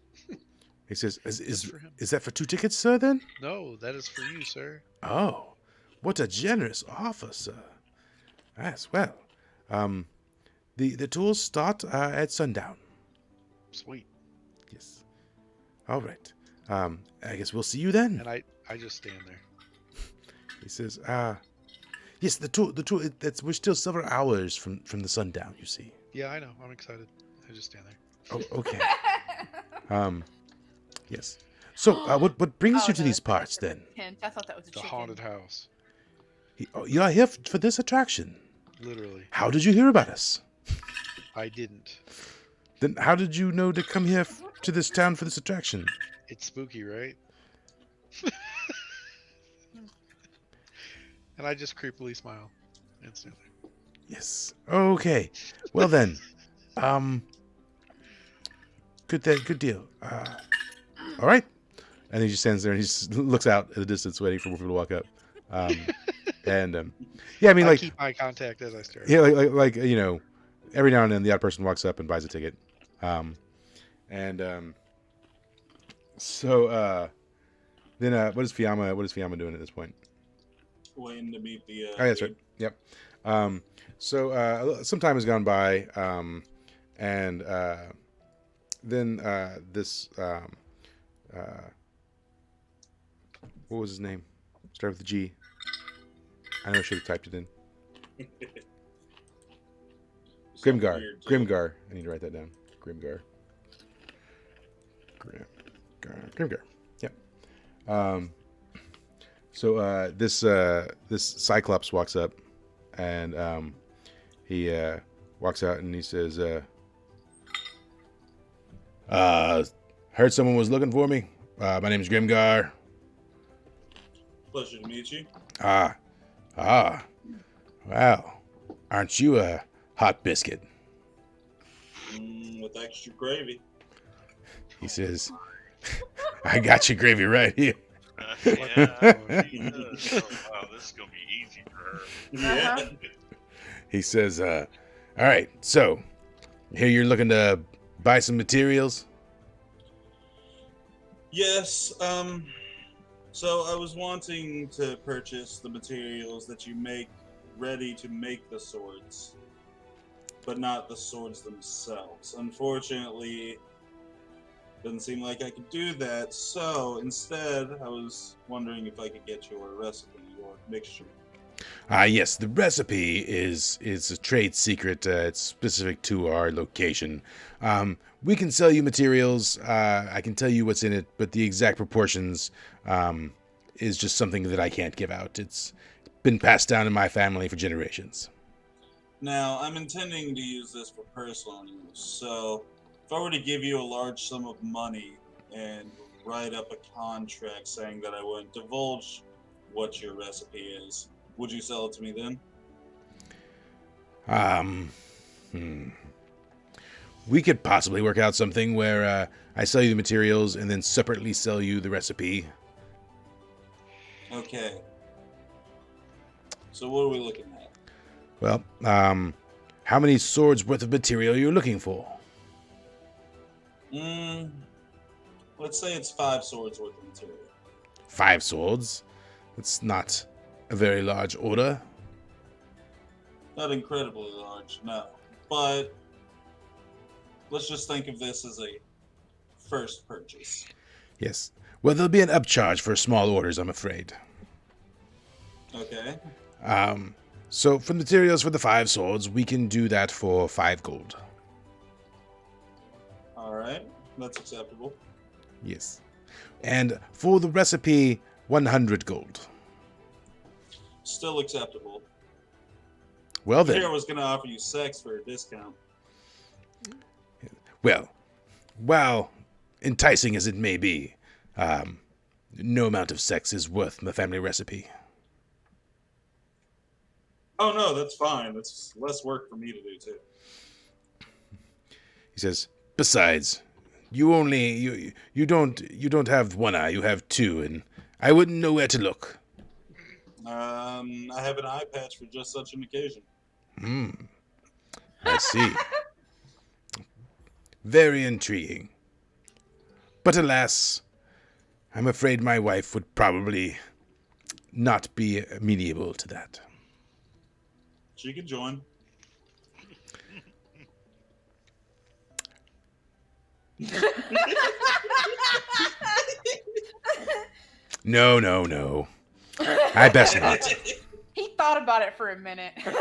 He says, Just for him. is that for 2 tickets, sir, then?" No, that is for you, sir. "Oh, what a generous offer, sir." "Yes, well, the tours start at sundown." Sweet. "Yes. All right. I guess we'll see you then." And I just stand there. He says, "Yes, the tour, we're still several hours from the sundown, you see." Yeah, I know. I'm excited. I just stand there. "Oh, okay." Yes. So, what brings you to no, these that's parts, a then? hint. I thought that was a The chicken. haunted house. You are here for this attraction. Literally. How did you hear about us? I didn't. Then how did you know to come here to this town for this attraction? It's spooky, right? And I just creepily smile and stand there. Yes. Okay. Well then, good deal. All right. And he just stands there and he just looks out at the distance, waiting for people to walk up. Yeah, I mean, I like, keep eye contact as I stare. yeah, like every now and then the odd person walks up and buys a ticket. So then what is Fiamma doing at this point? Waiting to meet the. Oh, that's right. Yep. So some time has gone by, and then this what was his name? Start with a G. I know I should have typed it in. Grimgar. Weird, too. Grimgar. I need to write that down. Grimgar. Yep. So this Cyclops walks up, and he walks out and he says, "Heard someone was looking for me. My name's Grimgar." Pleasure to meet you. Wow. Aren't you a hot biscuit? With extra gravy. He says, "I got your gravy right here." Yeah. Jesus. Oh, wow, this is gonna be easy for her. Yeah. He says, "All right, so here you're looking to buy some materials." Yes. So I was wanting to purchase the materials that you make ready to make the swords, but not the swords themselves. Unfortunately, doesn't seem like I could do that. So instead, I was wondering if I could get your recipe, your mixture. Yes, the recipe is a trade secret. It's specific to our location. We can sell you materials. I can tell you what's in it, but the exact proportions is just something that I can't give out. It's been passed down in my family for generations. Now, I'm intending to use this for personal use, so if I were to give you a large sum of money and write up a contract saying that I wouldn't divulge what your recipe is, would you sell it to me then? We could possibly work out something where I sell you the materials and then separately sell you the recipe. Okay. So what are we looking at? Well, how many swords worth of material are you looking for? Let's say it's 5 swords worth of material. 5 swords? That's not a very large order. Not incredibly large, no. But let's just think of this as a first purchase. Yes. Well, there'll be an upcharge for small orders, I'm afraid. Okay. So for the materials for the 5 swords, we can do that for 5 gold. Alright, that's acceptable. Yes. And for the recipe, 100 gold. Still acceptable. Well Here I then. was going to offer you sex for a discount. Well, while enticing as it may be, no amount of sex is worth the family recipe. Oh no, that's fine. That's less work for me to do too. He says, besides, you don't have 1 eye, you have 2, and I wouldn't know where to look. I have an eye patch for just such an occasion. I see. Very intriguing. But alas, I'm afraid my wife would probably not be amenable to that. She could join. No. I best not. He thought about it for a minute. Yeah,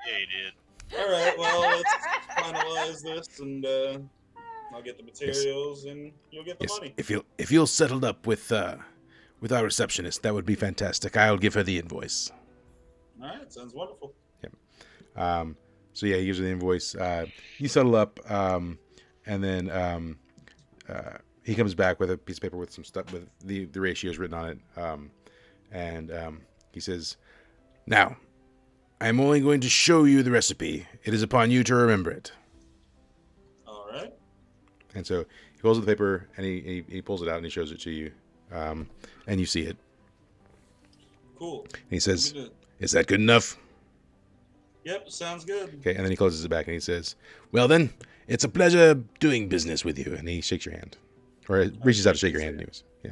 he did. Alright, well, let's finalize this and I'll get the materials and you'll get the Yes, money. if you'll settled up with our receptionist, that would be fantastic. I'll give her the invoice. Alright, sounds wonderful. So yeah, he gives her the invoice. You settle up, and then he comes back with a piece of paper with some stuff with the ratios written on it, and he says, "Now, I am only going to show you the recipe. It is upon you to remember it." Alright. And so he pulls the paper and he pulls it out and he shows it to you, and you see it. Cool. And he says, Good. "Is that good enough?" Yep, sounds good. Okay, and then he closes it back and he says, "Well then, it's a pleasure doing business with you." And he shakes your hand, or reaches out to shake your hand, anyways. Yeah.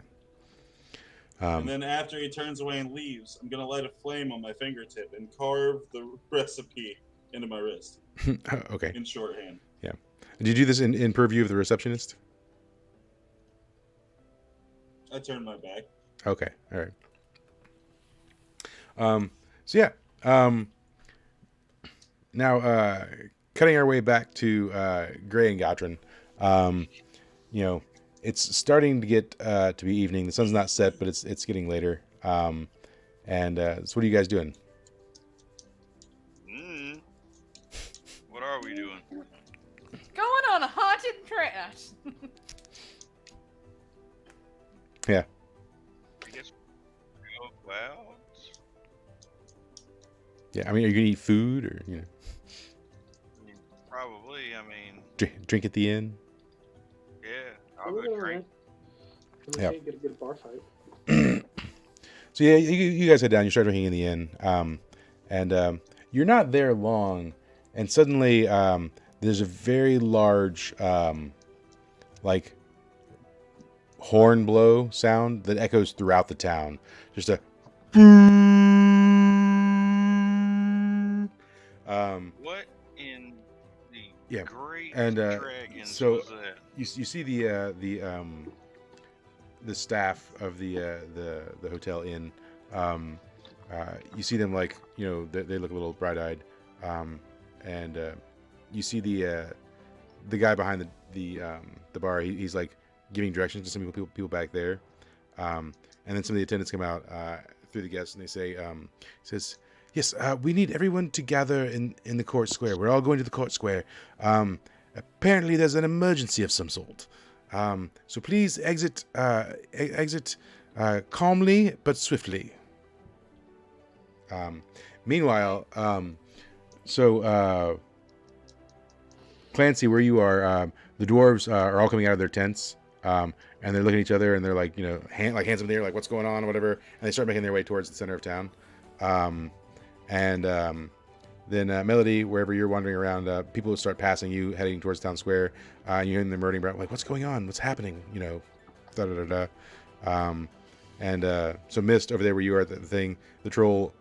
And then after he turns away and leaves, I'm gonna light a flame on my fingertip and carve the recipe into my wrist Okay. in shorthand. Yeah. Did you do this in purview of the receptionist? I turned my back. Okay. All right. So yeah. Now, cutting our way back to Gray and Gottrin, it's starting to get to be evening. The sun's not set, but it's getting later. So what are you guys doing? What are we doing? Going on a haunted trash. Yeah. I guess go out. Yeah. I mean, are you gonna eat food or Probably. I mean, drink at the inn? yeah. I'll go drink. We Yeah. can't get a good bar fight. So yeah, you guys head down. You start drinking in the inn, and you're not there long, and suddenly there's a very large, like horn blow sound that echoes throughout the town. Just a. What in the Yeah, great and, dragons so- was that? You see the staff of the hotel inn. You see them like they look a little bright-eyed, and you see the guy behind the bar. He's like giving directions to some people back there, and then some of the attendants come out through the guests, and they say, says, yes, we need everyone to gather in the court square. We're all going to the court square. Apparently, there's an emergency of some sort. So please exit calmly but swiftly. Meanwhile, Clancy, where you are, the dwarves are all coming out of their tents, and they're looking at each other, and they're like, hands up in the air, like, what's going on, or whatever, and they start making their way towards the center of town. Then Melody, wherever you're wandering around, people will start passing you, heading towards town square, and you're hearing them running around, like, what's going on? What's happening? So Mist, over there where you are at the thing, the troll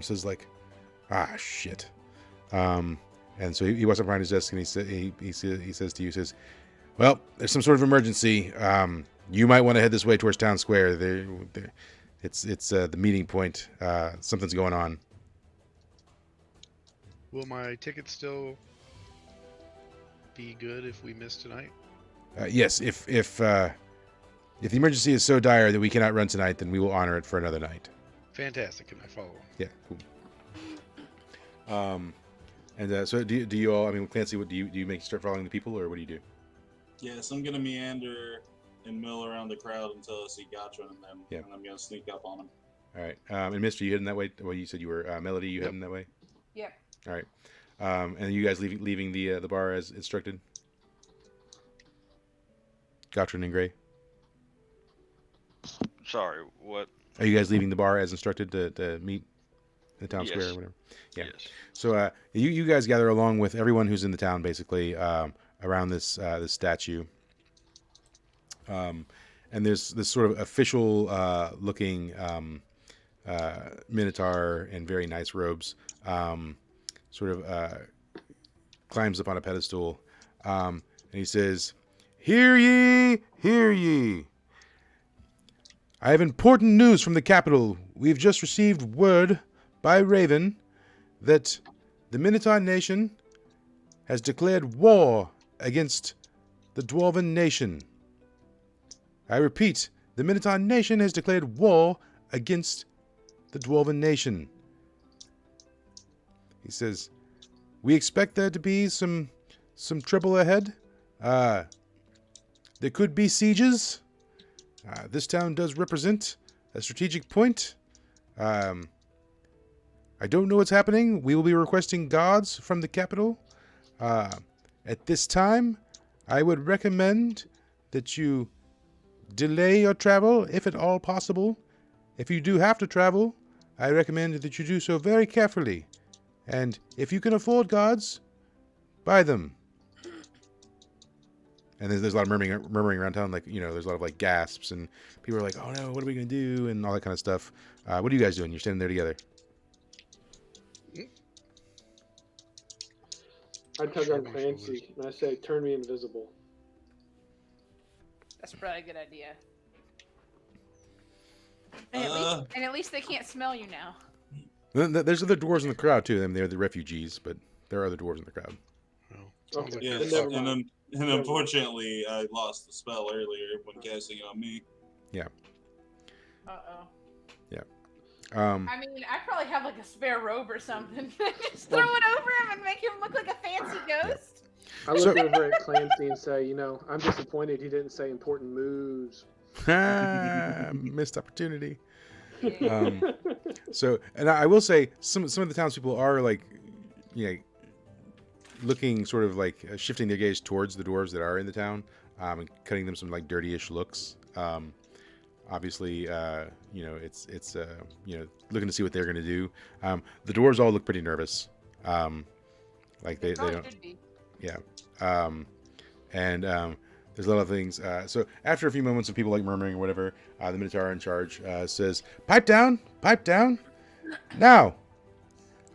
says, like, shit. And so he walks up behind his desk, and he says to you, says, well, there's some sort of emergency. You might want to head this way towards town square. It's the meeting point. Something's going on. Will my ticket still be good if we miss tonight? Yes, if the emergency is so dire that we cannot run tonight, then we will honor it for another night. Fantastic. Can I follow? Yeah, cool. So do you all? I mean, Clancy, what do you make? Start following the people, or what do you do? Yes, I'm gonna meander and mill around the crowd until I see Gotcha, and then I'm gonna sneak up on him. All right. And Mister, you heading that way? Well, you said you were Melody. You heading that way? Yep. All right. And you guys leaving the bar as instructed? Gotcha and Gray. Sorry, what? Are you guys leaving the bar as instructed to meet in the town Yes. square or whatever? Yeah. Yes. So you guys gather along with everyone who's in the town, basically, around this statue. And there's this sort of official looking minotaur in very nice robes, climbs up on a pedestal, and he says, "Hear ye, hear ye! I have important news from the capital. We've just received word by Raven that the Minotaur Nation has declared war against the Dwarven Nation. I repeat, the Minotaur Nation has declared war against the Dwarven Nation." He says, "We expect there to be some trouble ahead. There could be sieges. This town does represent a strategic point. I don't know what's happening. We will be requesting guards from the capital. At this time, I would recommend that you delay your travel, if at all possible. If you do have to travel, I recommend that you do so very carefully. And if you can afford guards, buy them." And there's a lot of murmuring around town, like, there's a lot of like gasps, and people are like, "Oh no, what are we gonna do?" and all that kind of stuff. What are you guys doing? You're standing there together. I tug on Clancy and I say, "Turn me invisible." That's probably a good idea. And at least they can't smell you now. There's other dwarves in the crowd too. I mean, they're the refugees, but there are other dwarves in the crowd. Okay. Yes, Never mind. and unfortunately, I lost the spell earlier when casting it on me. Uh-oh. Yeah. I mean, I probably have like a spare robe or something. Just throw it over him and make him look like a fancy ghost. I look over at Clancy and say, I'm disappointed he didn't say important moves. Missed opportunity. And I will say some of the townspeople are like, looking sort of like shifting their gaze towards the dwarves that are in the town, and cutting them some like dirty-ish looks. Obviously, it's looking to see what they're going to do. The dwarves all look pretty nervous. Like they don't. Should be. Yeah. There's a lot of things. So after a few moments of people like murmuring or whatever, the Minotaur in charge says, "Pipe down, pipe down. Now,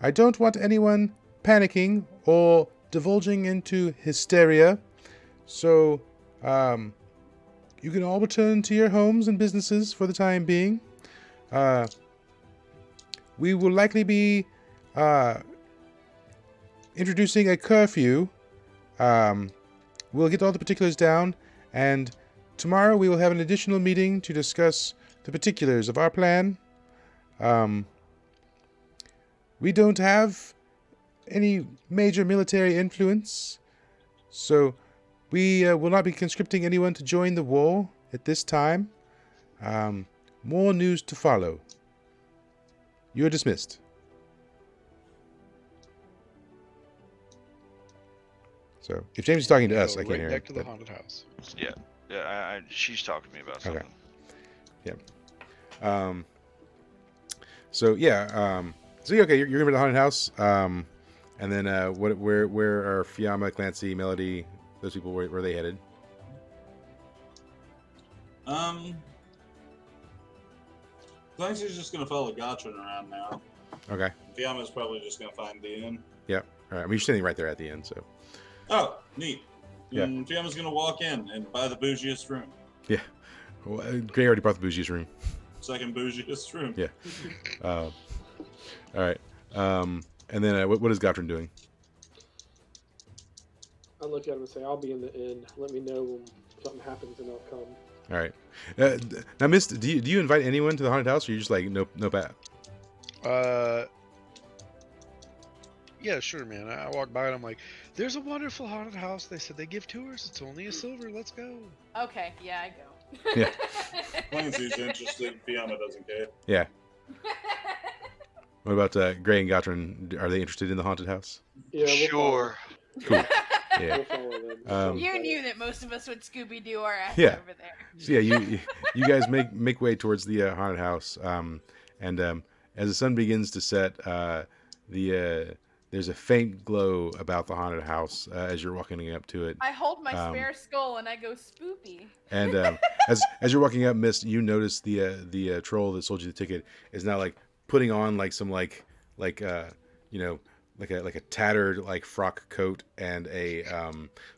I don't want anyone panicking or divulging into hysteria. So, you can all return to your homes and businesses for the time being. We will likely be introducing a curfew. We'll get all the particulars down, and tomorrow we will have an additional meeting to discuss the particulars of our plan. We don't have any major military influence, so we will not be conscripting anyone to join the war at this time. More news to follow. You are dismissed. So, if James is talking to us, I can't right hear back him. to the haunted house. Yeah, yeah. She's talking to me about something. So yeah, okay, you're gonna be at the haunted house. And then where are Fiamma, Clancy, Melody, those people? Where are they headed? Clancy's just gonna follow Gotron around now. Okay. Fiamma's probably just gonna find the inn. Yep. All right. I mean, you're standing right there at the end, so. Oh, neat. Yeah. Fiamma's gonna walk in and buy the bougiest room. Yeah. Well, Gray already brought the bougiest room. Second bougiest room. Yeah. All right. And then what is Gotron doing? I look at him and say, "I'll be in the inn. Let me know when something happens, and I'll come." All right. Now, Miss, do you invite anyone to the haunted house, or you just like no Pat? Yeah, sure, man. I walk by and I'm like, "There's a wonderful haunted house. They said they give tours. It's only a silver. Let's go." Okay, yeah, I go. Yeah. Clancy's interested. Fiamma doesn't care. Yeah. What about Gray and Gotron? Are they interested in the haunted house? Yeah, we'll Sure. Cool. Follow, Yeah. we'll follow them. You knew that most of us would Scooby Doo our ass Yeah. over there. So yeah, you guys make way towards the haunted house, and as the sun begins to set, there's a faint glow about the haunted house as you're walking up to it. I hold my spare skull and I go spoopy. And as you're walking up, Mist, you notice the troll that sold you the ticket is now like putting on like some like a tattered like frock coat and a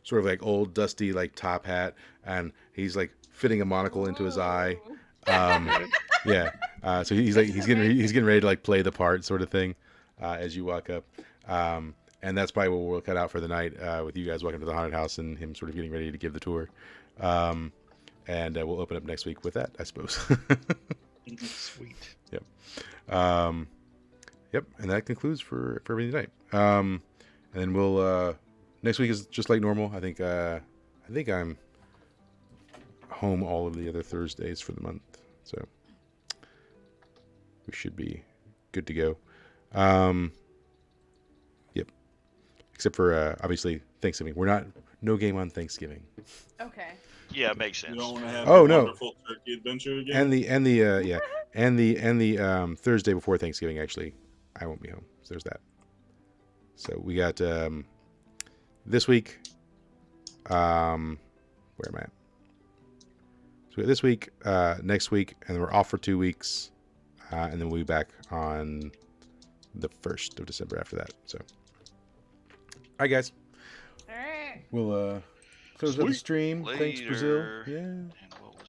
sort of like old dusty like top hat, and he's like fitting a monocle into his eye. Yeah. So he's getting ready to like play the part sort of thing as you walk up. And that's probably what we'll cut out for the night with you guys walking to the haunted house and him sort of getting ready to give the tour. And we'll open up next week with that, I suppose. Sweet. Yep. Yep. And that concludes for everything tonight. And then we'll next week is just like normal. I think I'm home all of the other Thursdays for the month, so we should be good to go. Yep. Except for obviously Thanksgiving. We're no game on Thanksgiving. Okay. Yeah, it makes sense. You don't want to have Oh, a no. wonderful turkey adventure again. And the Thursday before Thanksgiving, actually, I won't be home. So there's that. So we got this week. Where am I at? So we got this week, next week, and then we're off for 2 weeks, and then we'll be back on the 1st of December after that. So, all right, guys. All right. We'll close out the stream. Thanks, Brazil. Later. Yeah. And what was